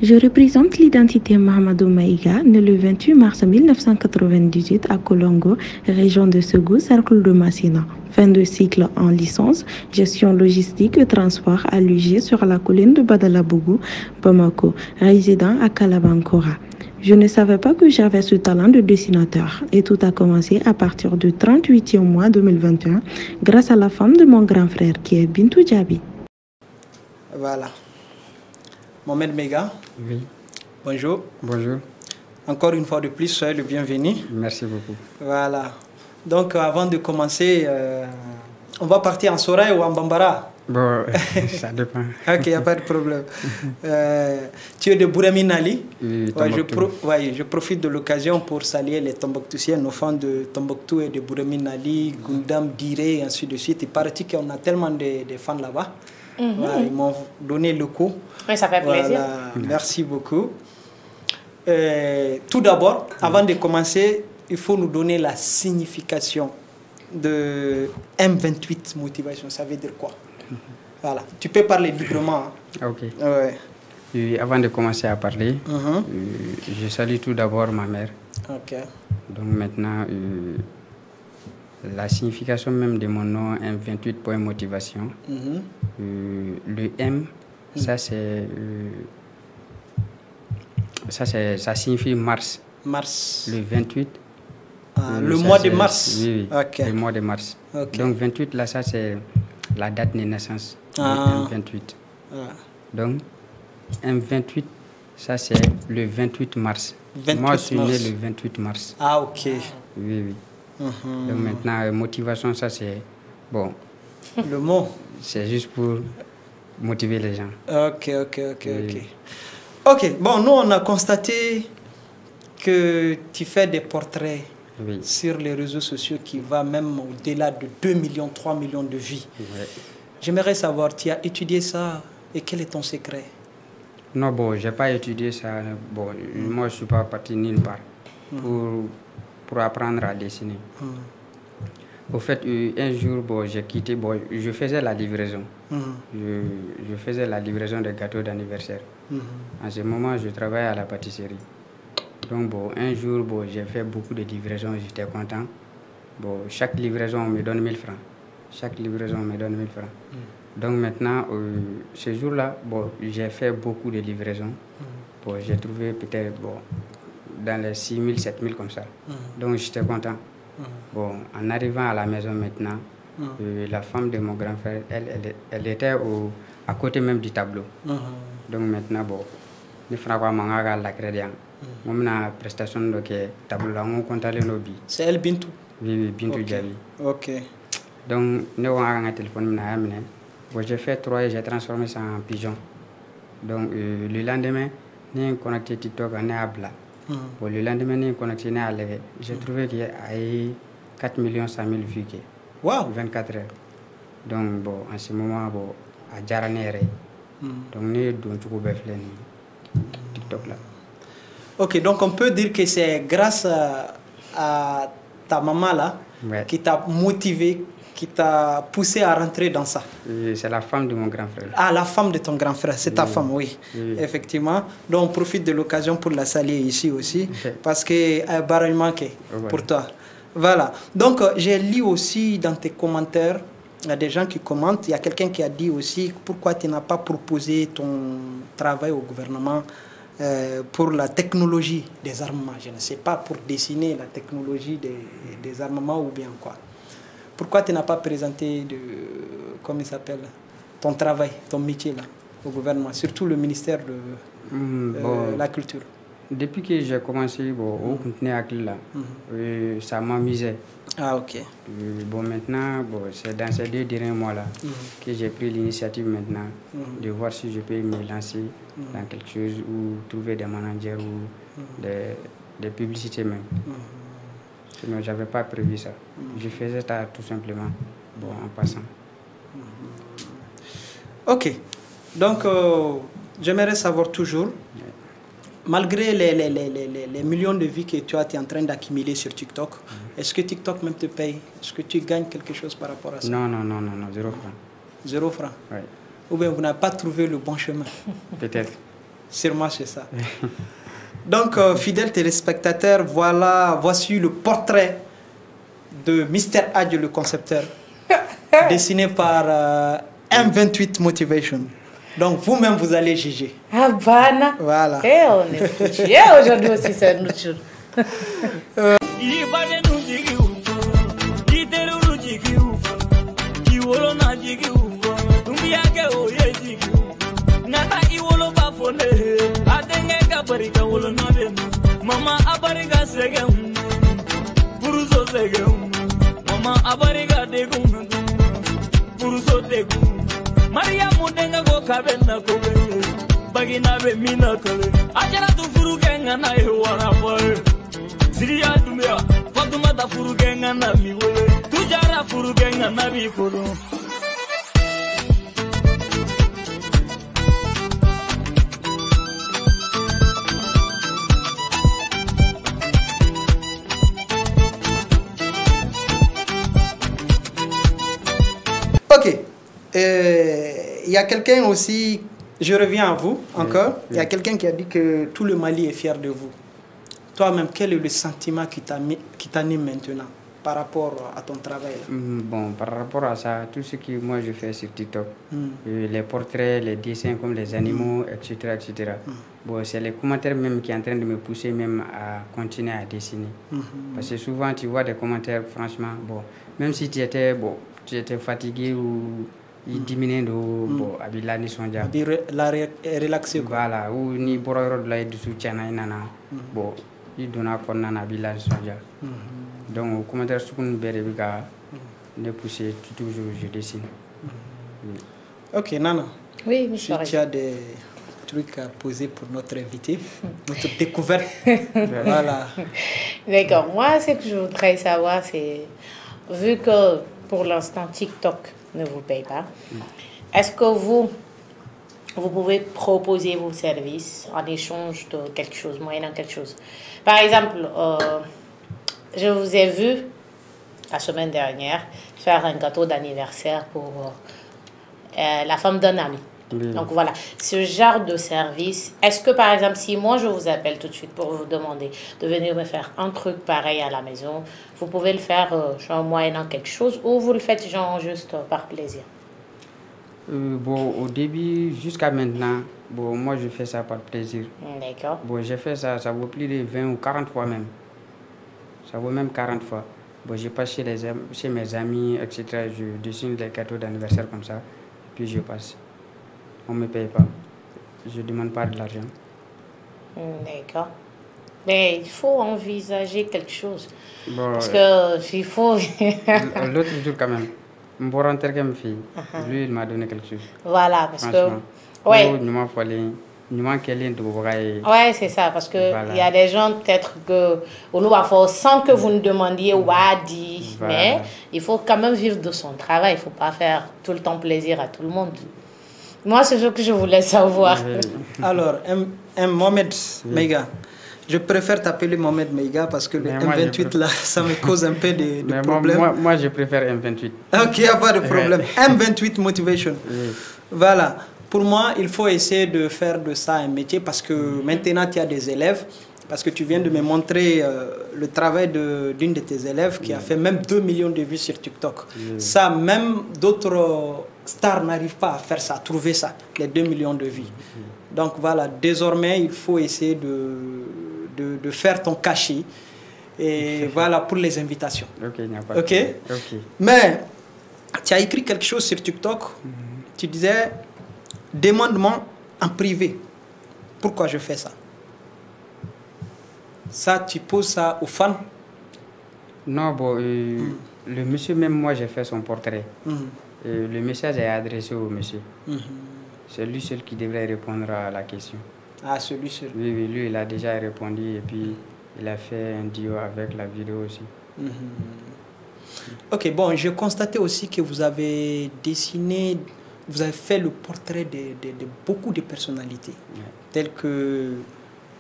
I: Je représente l'identité Mahamadou Maïga, né le 28 mars 1998 à Kolongo, région de Ségou, cercle de Massina. Fin de cycle en licence, gestion logistique et transport à l'UG sur la colline de Badalabougou, Bamako, résident à Kalabankora. Je ne savais pas que j'avais ce talent de dessinateur et tout a commencé à partir du 38e mois 2021 grâce à la femme de mon grand frère qui est Bintou Djabi.
C: Voilà. Mohamed Meiga.
D: Oui.
C: Bonjour.
D: Bonjour.
C: Encore une fois de plus, soyez le bienvenu.
D: Merci beaucoup.
C: Voilà. Donc, avant de commencer, on va partir en Soraï ou en Bambara?
D: Bon, ça dépend.
C: Ok, il n'y a pas de problème. Tu es de Bouraminali.
D: Oui,
C: je profite de l'occasion pour saluer les Tombouctousiens, nos fans de Tombouctou et de Bouraminali, Gundam, Diré, et ainsi de suite. Il paraît qu'on a tellement de fans là-bas. Voilà, ils m'ont donné le coup.
G: Oui, ça fait plaisir.
C: Merci beaucoup. Tout d'abord, avant de commencer, il faut nous donner la signification de M28 Motivation. Ça veut dire quoi? Voilà. Tu peux parler librement. Hein.
D: Ok.
C: Ouais.
D: Et avant de commencer à parler, je salue tout d'abord ma mère.
C: Ok.
D: Donc maintenant, la signification même de mon nom, M28 point motivation. Le M, ça signifie mars.
C: Mars.
D: Le 28.
C: Le mois de mars.
D: Oui,
C: okay.
D: Le mois de mars.
C: Okay.
D: Donc 28, là, ça c'est la date de naissance. M28. Donc M28, ça c'est le 28 mars.
C: 28
D: Moi, je suis
C: mars.
D: né le 28 mars.
C: Ah, ok.
D: Oui, oui. Donc maintenant, motivation, ça c'est... Bon.
C: Le mot.
D: C'est juste pour motiver les gens.
C: Ok. Ok, bon, nous on a constaté que tu fais des portraits sur les réseaux sociaux qui va même au-delà de 2 millions, 3 millions de vies. J'aimerais savoir, tu as étudié ça et quel est ton secret?
D: Non, bon, je n'ai pas étudié ça. Bon, moi, je ne suis pas parti nulle part pour apprendre à dessiner. Au fait, un jour, bon, j'ai quitté, bon, je faisais la livraison. Je faisais la livraison de gâteaux d'anniversaire. En ce moment, je travaillais à la pâtisserie. Donc, bon, un jour, bon, j'ai fait beaucoup de livraisons, j'étais content. Bon, chaque livraison, on me donne 1000 francs. Chaque livraison, on me donne 1000 francs. Donc, maintenant, ce jour-là, bon, j'ai fait beaucoup de livraisons. Bon, j'ai trouvé peut-être, bon, dans les 6 000, 7 000 comme ça. Donc, j'étais content. Bon, en arrivant à la maison maintenant, la femme de mon grand frère, elle était à côté même du tableau. Donc maintenant, bon, il faut que la crédit. On a une prestation de tableau, on compte les lobbies.
C: C'est elle, Bintou?
D: Oui, Bintou Djabi.
C: Ok.
D: Donc, nous avons un téléphone. Bon, j'ai fait 3 et j'ai transformé ça en pigeon. Donc, le lendemain, nous avons connecté TikTok à Néabla. Bon, le lendemain, nous avons connecté à Lévé. J'ai trouvé qu'il y a 4 100 000 vues.
C: Wow.
D: 24 heures. Donc, bon, en ce moment, bon, à Djaranere. Donc, nous avons TikTok là.
C: Ok, donc on peut dire que c'est grâce à ta maman là qui t'a motivé, qui t'a poussé à rentrer dans ça.
D: C'est la femme de mon grand frère.
C: Ah, la femme de ton grand frère, c'est ta femme, oui. Effectivement. Donc on profite de l'occasion pour la saluer ici aussi, parce qu'elle est barré manqué pour toi. Voilà. Donc, j'ai lu aussi dans tes commentaires, il y a des gens qui commentent. Il y a quelqu'un qui a dit aussi pourquoi tu n'as pas proposé ton travail au gouvernement pour la technologie des armements. Je ne sais pas, pour dessiner la technologie des armements ou bien quoi. Pourquoi tu n'as pas présenté comment il s'appelle, ton travail, ton métier là, au gouvernement, surtout le ministère de la Culture?
D: Depuis que j'ai commencé au contenu à là, ça m'amusait.
C: Ah, ok.
D: Bon, maintenant, c'est dans ces 2 derniers mois-là que j'ai pris l'initiative maintenant de voir si je peux me lancer dans quelque chose ou trouver des managers ou des publicités même. Sinon, je n'avais pas prévu ça. Je faisais ça tout simplement, en passant.
C: Ok. Donc, j'aimerais savoir toujours, malgré les millions de vues que tu es en train d'accumuler sur TikTok, est-ce que TikTok même te paye? Est-ce que tu gagnes quelque chose par rapport à ça?
D: Non, 0 francs. 0
C: francs?
D: Oui.
C: Ou bien vous n'avez pas trouvé le bon chemin?
D: Peut-être.
C: Sûrement c'est ça. Donc, fidèles téléspectateurs, voici le portrait de Mr. Adjo, le concepteur, dessiné par M28 Motivation. Donc, vous-même, vous allez juger.
G: Ah, bana.
C: Voilà.
G: Et on est foutu. Aujourd'hui aussi, c'est un autre jour.
J: Mama abariga segem, buruzo segem. Mama abariga degum, buruzo degum. Maria mudenga go kabena kobe, bagina be mina kale. Ajara tu furugenga na ewara boy. Siria dumia, fatuma da furugenga na miwole. Tujara furugenga na bifuru.
C: Ok. Il y a quelqu'un aussi, je reviens à vous encore, il y a quelqu'un qui a dit que tout le Mali est fier de vous. Toi-même, quel est le sentiment qui t'anime maintenant par rapport à ton travail là?
D: Bon, par rapport à ça, tout ce que moi je fais sur TikTok, les portraits, les dessins comme les animaux, etc. etc. Bon, c'est les commentaires même qui sont en train de me pousser même à continuer à dessiner. Parce que souvent tu vois des commentaires, franchement, bon, même si tu étais fatigué ou il diminue de la nisonja.
C: La relaxer.
D: Voilà, ou ni bororo de la dessous tiana inana. Bon, il donne à qu'on a la nisonja. Donc, au commentaire, ce qu'on bérébiga, de pousser toujours, je dessine.
C: Ok, Nana.
G: Oui,
C: si tu as des trucs à poser pour notre invité, notre découverte. Voilà.
G: D'accord. Moi, ce que je voudrais savoir, c'est, vu que pour l'instant, TikTok ne vous paye pas, est-ce que vous pouvez proposer vos services en échange de quelque chose, moyennant quelque chose? Par exemple, je vous ai vu la semaine dernière faire un gâteau d'anniversaire pour la femme d'un ami. Donc voilà, ce genre de service, est-ce que par exemple, si moi je vous appelle tout de suite pour vous demander de venir me faire un truc pareil à la maison, vous pouvez le faire genre moyennant quelque chose ou vous le faites genre juste par plaisir?
D: Bon, au début, jusqu'à maintenant, bon, moi je fais ça par plaisir.
G: D'accord.
D: Bon, j'ai fait ça, ça vaut plus de 20 ou 40 fois même. Ça vaut même 40 fois. Bon, je passe chez mes amis, etc. Je dessine des gâteaux d'anniversaire comme ça, puis je passe. On ne me paye pas. Je ne demande pas de l'argent.
G: D'accord. Mais il faut envisager quelque chose.
D: Bon,
G: parce que il faut...
D: L'autre jour quand même, lui il m'a donné quelque chose.
G: Voilà, parce que... Ouais.
D: Ouais,
G: c'est ça, parce qu'il y a des gens peut-être que sans que vous ne demandiez Wadi, mais il faut quand même vivre de son travail, il ne faut pas faire tout le temps plaisir à tout le monde. Moi, c'est ce que je voulais savoir.
C: Alors, Mohamed Meiga, je préfère t'appeler Mohamed Meiga parce que le M28 là, ça me cause un peu de problème.
D: Moi, je préfère M28.
C: Ok, il n'y a pas de problème. M28 Motivation. Voilà. Pour moi, il faut essayer de faire de ça un métier parce que maintenant, tu as des élèves. Parce que tu viens de me montrer le travail d'une de tes élèves qui a fait même 2 millions de vues sur TikTok. Ça, même d'autres stars n'arrivent pas à faire ça, à trouver ça, les 2 millions de vues. Donc voilà, désormais, il faut essayer de faire ton cachet. Et voilà pour les invitations.
D: Ok, il n'y a pas de
C: ok. Mais tu as écrit quelque chose sur TikTok. Tu disais, demande-moi en privé pourquoi je fais ça. Ça, tu poses ça aux fans?
D: Non, bon, le monsieur, même moi, j'ai fait son portrait. Le message est adressé au monsieur. C'est lui seul qui devrait répondre à la question.
C: Ah, celui seul.
D: Oui, oui, lui, il a déjà répondu et puis il a fait un duo avec la vidéo aussi.
C: Ok, bon, j'ai constaté aussi que vous avez dessiné, vous avez fait le portrait de beaucoup de personnalités, telles que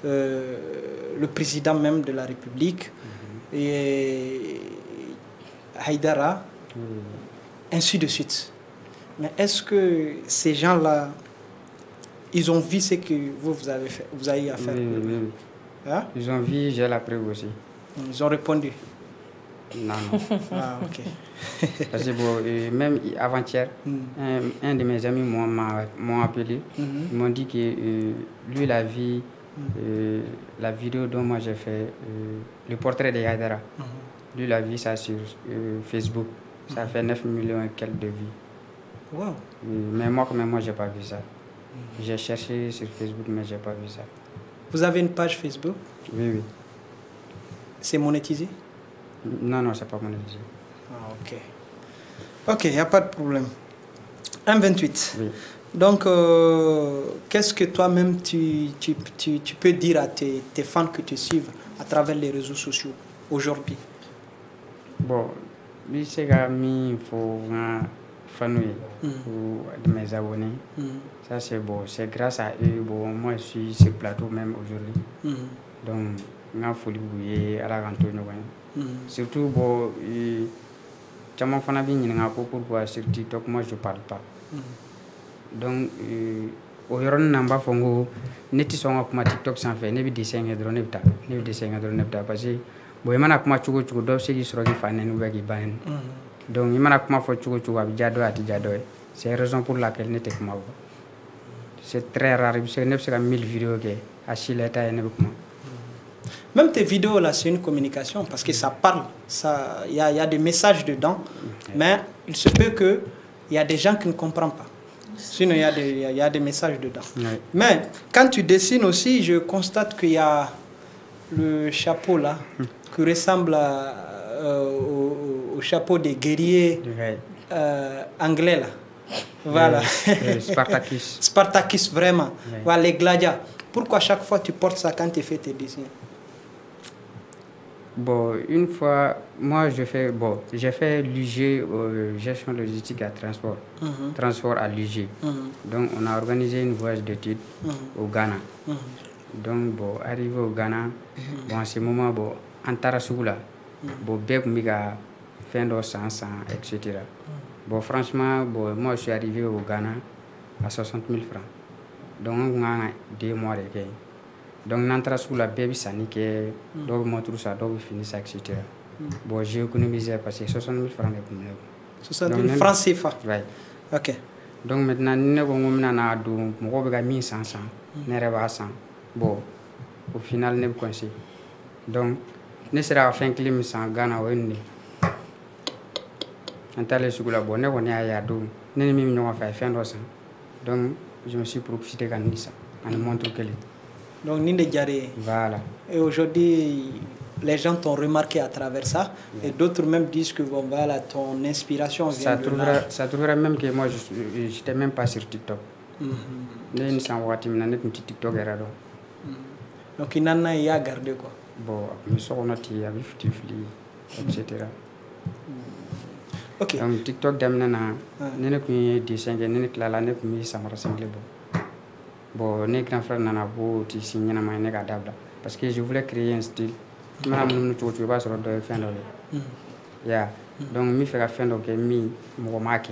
C: le président même de la République, et Haïdara, ainsi de suite. Mais est-ce que ces gens-là, ils ont vu ce que vous avez fait, vous avez à faire?
D: Oui.
C: Hein?
D: Ils ont vu, j'ai la preuve aussi.
C: Ils ont répondu?
D: Non.
C: Ah, ok.
D: Parce que bon, même avant-hier, un de mes amis m'ont appelé. Ils m'ont dit que lui, il a vu la vidéo dont moi j'ai fait, le portrait de Haïdara. Lui, il a vu ça sur Facebook. Ça fait 9 millions et quelques de vues.
C: Wow.
D: Mais moi, quand même, moi, j'ai pas vu ça. J'ai cherché sur Facebook, mais j'ai pas vu ça.
C: Vous avez une page Facebook?
D: Oui.
C: C'est monétisé?
D: Non, c'est pas monétisé.
C: Ah, ok. Ok, il n'y a pas de problème. 1,28.
D: Oui.
C: Donc, qu'est-ce que toi-même tu peux dire à tes fans que tu suives à travers les réseaux sociaux aujourd'hui?
D: Bon, lui, c'est qu'il faut fanouiller pour mes abonnés. Ça, c'est bon. C'est grâce à eux. Bon, moi, je suis sur le plateau même aujourd'hui. Donc, je suis bouillé à la rentrée. Surtout, bon, pourquoi sur TikTok, moi, je ne parle pas. Donc, au Yoron Namba Fongo, neti songa kuma TikTok sans faire, ne bi dessin drone nebta, parce que bon, imana kuma chugo do segi sorogi fanen wegi ban. Donc, imana kuma fo chugo abi jado ati jado. C'est la raison pour laquelle ne te kuma. C'est très rare, parce que ne pas 1000 vidéos que à Chileta et ne kuma.
C: Même tes vidéos là, c'est une communication parce que ça parle, il y a des messages dedans, mais il se peut que il y a des gens qui ne comprennent pas. Sinon, il y a des messages dedans. Mais quand tu dessines aussi, je constate qu'il y a le chapeau là, qui ressemble au chapeau des guerriers anglais là. Voilà.
D: Spartacus.
C: Spartacus, vraiment. Voilà, les gladiateurs. Pourquoi chaque fois tu portes ça quand tu fais tes dessins?
D: Bon, une fois, moi j'ai fait l'UG, gestion logistique et transport. Transport à l'UG. Donc on a organisé une voyage d'études au Ghana. Donc bon, arrivé au Ghana, bon, à ce moment, bon, en Tarasugula, bon, bec miga, fin de sens, etc. Bon, franchement, bon, moi je suis arrivé au Ghana à 60 000 francs. Donc on a 2 mois de gain. Donc, n'entre sous la baby sanique, donc moi tout ça, donc fini ça, etc. Bon, j'ai économisé parce que 60 000 francs de
C: 60 000 francs CFA.
D: Oui.
C: Ok.
D: Donc maintenant, nous avons 1500, nous avons 100. Bon, au final, nous avons coincé. Donc, nous serons fin clim sans Ghana ou une. En tant que là, bon, nous avons yadou, nous avons fait fin de 100. Donc, je me suis profité de ça. On montre que
C: donc, Ninde Diaré.
D: Voilà.
C: Et aujourd'hui, les gens t'ont remarqué à travers ça. Et d'autres même disent que bon, voilà, ton inspiration vient de là.
D: Ça trouverait même que moi, je n'étais même pas sur TikTok.
C: Donc, il n'en a pas gardé quoi.
D: Bon, mais ça, on a dit, etc.
C: Ok.
D: Donc, TikTok, d'amener na dessin, bon, les grands frères n'en ont pas signé parce que je voulais créer un style. Madame, tu vas sur le fin de l'année. Donc, je fais fin de l'année, je me remarque.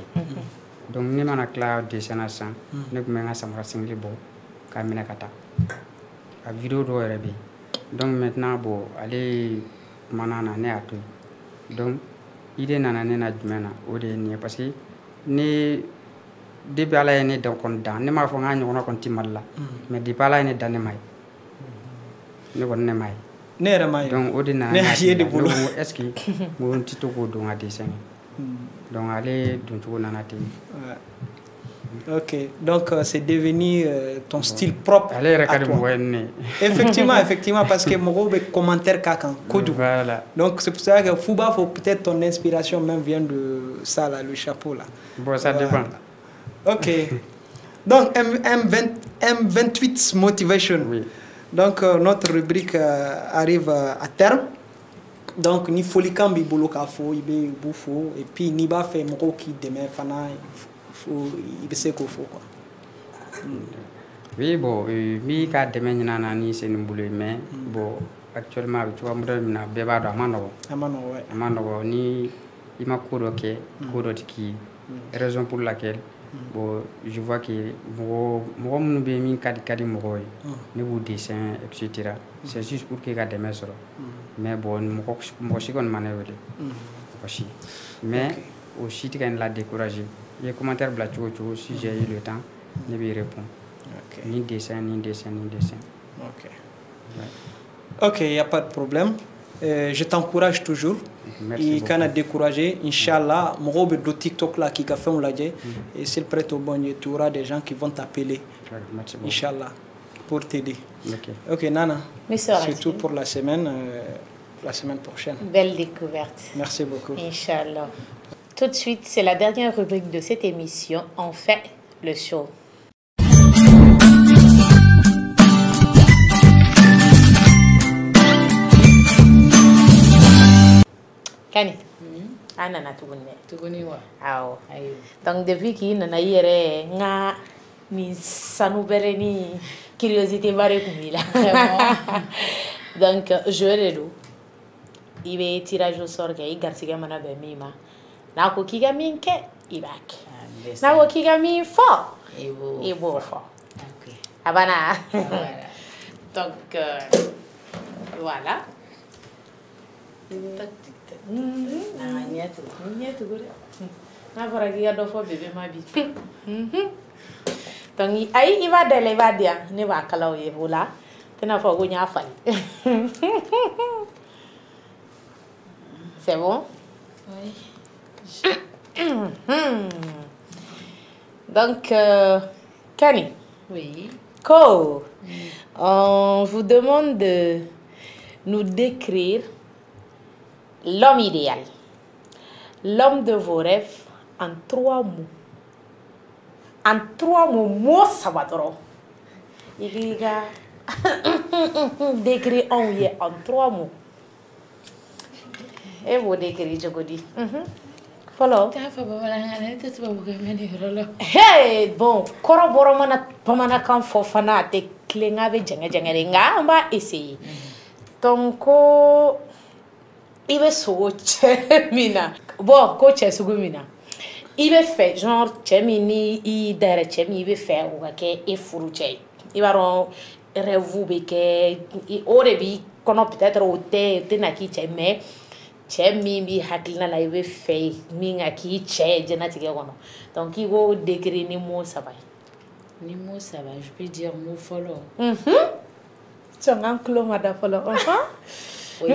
D: Donc, je me clair dessin à ça. Je me suis dit, la vidéo doit être Donc maintenant bon allez manana ne a to donc idée nana ne na jumɛn o de ye parce que ne depuis ala ye ne dan kɔni dan ne m'a fɔ n k'a ɲɔgɔnna kɔni ti Mali la mais depuis ala ye ne dan ne ma ye ne kɔni ne ma ye
C: ne yɛrɛ ma ye
D: donc o de nana
C: ne y'a ye de bolo
D: est ce que n ko n ti to k'o don ka dessin donc ale don cogo nana ten.
C: Ok, donc c'est devenu ton style propre à toi. Effectivement, parce que mon commentaire kakan kodou.
D: Voilà.
C: Donc c'est pour ça que Fouba, peut-être ton inspiration même vient de ça là, le chapeau là.
D: Bon, ça dépend.
C: Ok. Donc M28 Motivation.
D: Oui.
C: Donc notre rubrique arrive à terme. Donc ni folie quand bibolo kafo, ibe bufo et puis ni ba fait moko qui demain fana il sait qu'il faut quoi.
D: Oui bon, mi ka demain nana ni c'est une boulot mais bon actuellement tu vois modèle na beba do amano. Amano ni il m'a couru qui raison pour laquelle bon je vois que moi mon be mi kadi mogoy ne vous dessin etc. C'est juste pour que ka demain soro. Mais bon mo shi kon manewele. Aussi. Mais aussi tu kan la décourager. Les commentaires blacho si j'ai eu le temps ne vais répondre.
C: OK.
D: Ni dessin.
C: OK. Ouais. OK, il y a pas de problème. Je t'encourage toujours.
D: Merci.
C: Et quand on a découragé, Inch'Allah, mon de TikTok là qui a fait un ladier et s'il prête au bon Dieu, tu auras des gens qui vont t'appeler. Inch'Allah pour t'aider. OK, Nana. C'est tout pour la semaine prochaine.
G: Belle découverte.
C: Merci beaucoup.
G: Inch'Allah. Tout de suite, c'est la dernière rubrique de cette émission. On fait le show. Kani, nana tuguni wa. Awo. Donc depuis qu'il nana yere nga ni sanu bere ni curiosité bare kumila. Donc je le do. Il va tirage au sort que il garde mana be mima. Na ko kiga min ke ibak. Na ko kiga min fo. Ebo fo. OK. Abana. Donc voilà. Donc ai il va d'aller va dire ne va kala o voilà tena fo go nya fa. C'est bon? Oui. Donc Kani.
B: Oui.
G: Ko. On vous demande de nous décrire l'homme idéal, l'homme de vos rêves en 3 mots. En 3 mots, ça va trop. Il va décrire en 3 mots. Et vous décrire, je vous dis. Follow. Hey, bon, corrobore mana pamana kan fofana te klenga be jenga on va essayer. Donc il veut sauter mina. Bon, coach est sugumina. Il veut faire genre chemini i dare chemi il veut faire ou que e furuche. Il va ron rêve beke i orebi kono peut-être au te na ki cheme. Chemi bi hakilna la il veut faire minga ki che jenati ke kono. Donc il go décrire ni mot ça va.
B: Ni mot ça va, je peux dire mot follow.
G: Tu as un clou mada follow. Oui.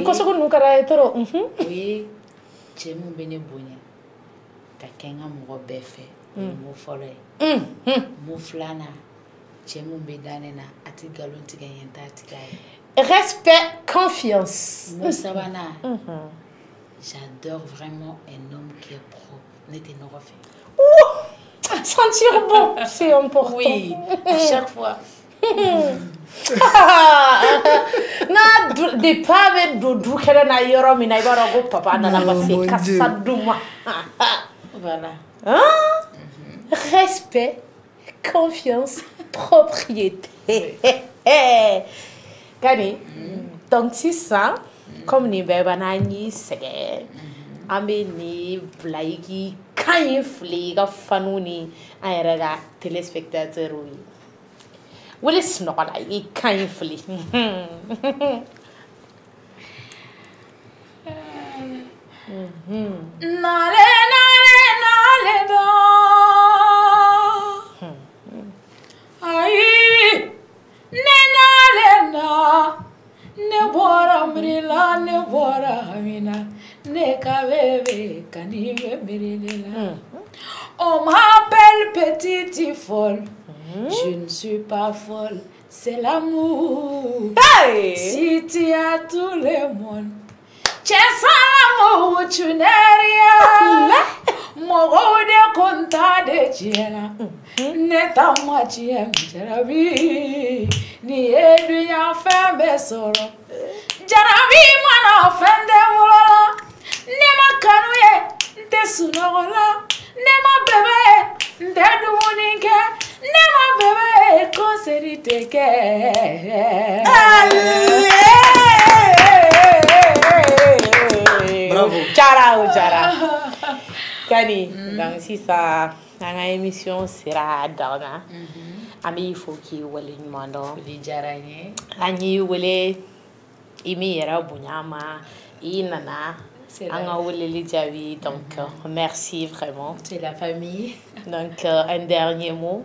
B: Oui, j'ai mon bénébonia. Quelqu'un m'a fait. Mon follet. Mon flana. J'ai mon bédanena. Atigalon tigayenta tigay.
G: Respect, confiance.
B: Mon savana. J'adore vraiment un homme qui est propre. N'était non refait.
G: Sentir bon, c'est important.
B: Oui, à chaque fois.
G: Na de pas avec doudou kere na yoro mi na ibara go papa na passer kasaduma.
B: Voilà.
G: Respect, confiance, propriété. Kani. Donc c'est ça comme ni beba na ni sege. Ambe ni blaiki kan fliga fanuni ayraga téléspectateur oui. Will is not like it kind of
B: Nale, nale, nale, do. Aïe, ne nale, na. Ne bora mrila, ne bora amina. Ne kaveve, kanive mrilila. On m'appelle petite folle. Je ne suis pas folle, c'est l'amour.
G: Hey!
B: Si tu as tout le monde, tu es sans l'amour, tu n'es rien. Mon de compta de Diana, n'est à moitié, Jarabi, ni edu ya fait soro. Jarabi, mon enfant de Mola, ne ma canouye, de Sunola, ne ma bébé, de Dumonika. Nema bébé, conseil de
G: bravo. Tchara. Kani, donc si ça, dans l'émission sera dans ami il faut qu'il wale nyundo.
B: Di jaranye.
G: Ani wale imi era bunyama, inana. Anga wale li javi, donc merci vraiment.
B: C'est la famille.
G: Donc un dernier mot.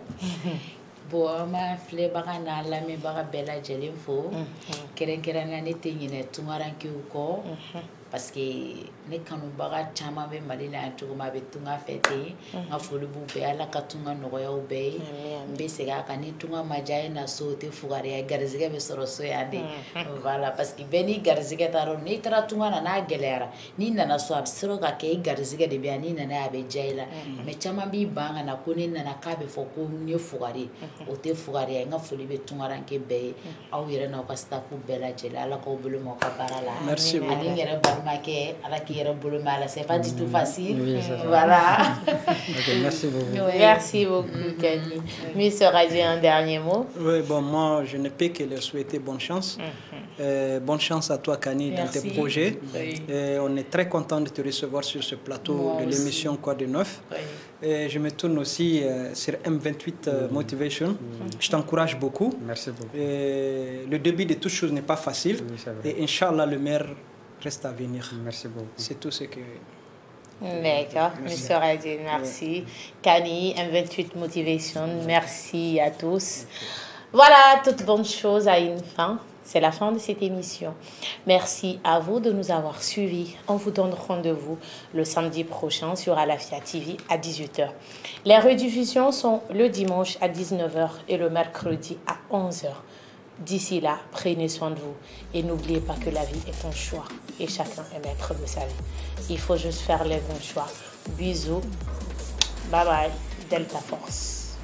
B: Bon, ma flé bagana la mi baga bella jelinfo. Keren na ne tengine tungaranki uko. Parce que ne kanu baga chama be malila antuma be tunga fete. Nga fulu bu be ala katunga nogoya ube. Mbe sega kani tunga majaye na so te fugare garzige be soro so yande. Voilà parce que beni garzige taro ni tra tunga na gelera. Ni na so absiro ka ke garzige de be ani na abe jaila. Me chama bi banga na kuni na ka be foko ni fugare. O te fugare nga fulu be tunga ranke be. Aw yere na ka stafu bela jela ala ko bulu mo ka barala.
C: Merci beaucoup.
B: C'est pas du tout facile. Oui, voilà.
C: Okay, merci beaucoup.
G: Oui. Merci beaucoup, Kani. Miss Radio, un dernier mot.
C: Oui, bon, moi, je ne peux que leur souhaiter bonne chance. Bonne chance à toi, Kani, dans tes projets.
B: Oui.
C: On est très content de te recevoir sur ce plateau de l'émission Quoi de Neuf. Oui. Je me tourne aussi sur M28 Motivation. Je t'encourage beaucoup.
D: Merci beaucoup.
C: Le début de toute chose n'est pas facile. Oui, et Inch'Allah, le meilleur reste à venir.
D: Merci beaucoup.
C: C'est tout ce que...
G: D'accord, Monsieur Radin, merci. Kani, M28 Motivation, merci à tous. Voilà, toute bonne chose a une fin. C'est la fin de cette émission. Merci à vous de nous avoir suivis. On vous donne rendez-vous le samedi prochain sur Alafia TV à 18h. Les rediffusions sont le dimanche à 19h et le mercredi à 11h. D'ici là, prenez soin de vous et n'oubliez pas que la vie est un choix et chacun est maître de sa vie. Il faut juste faire les bons choix. Bisous. Bye bye. Delta Force.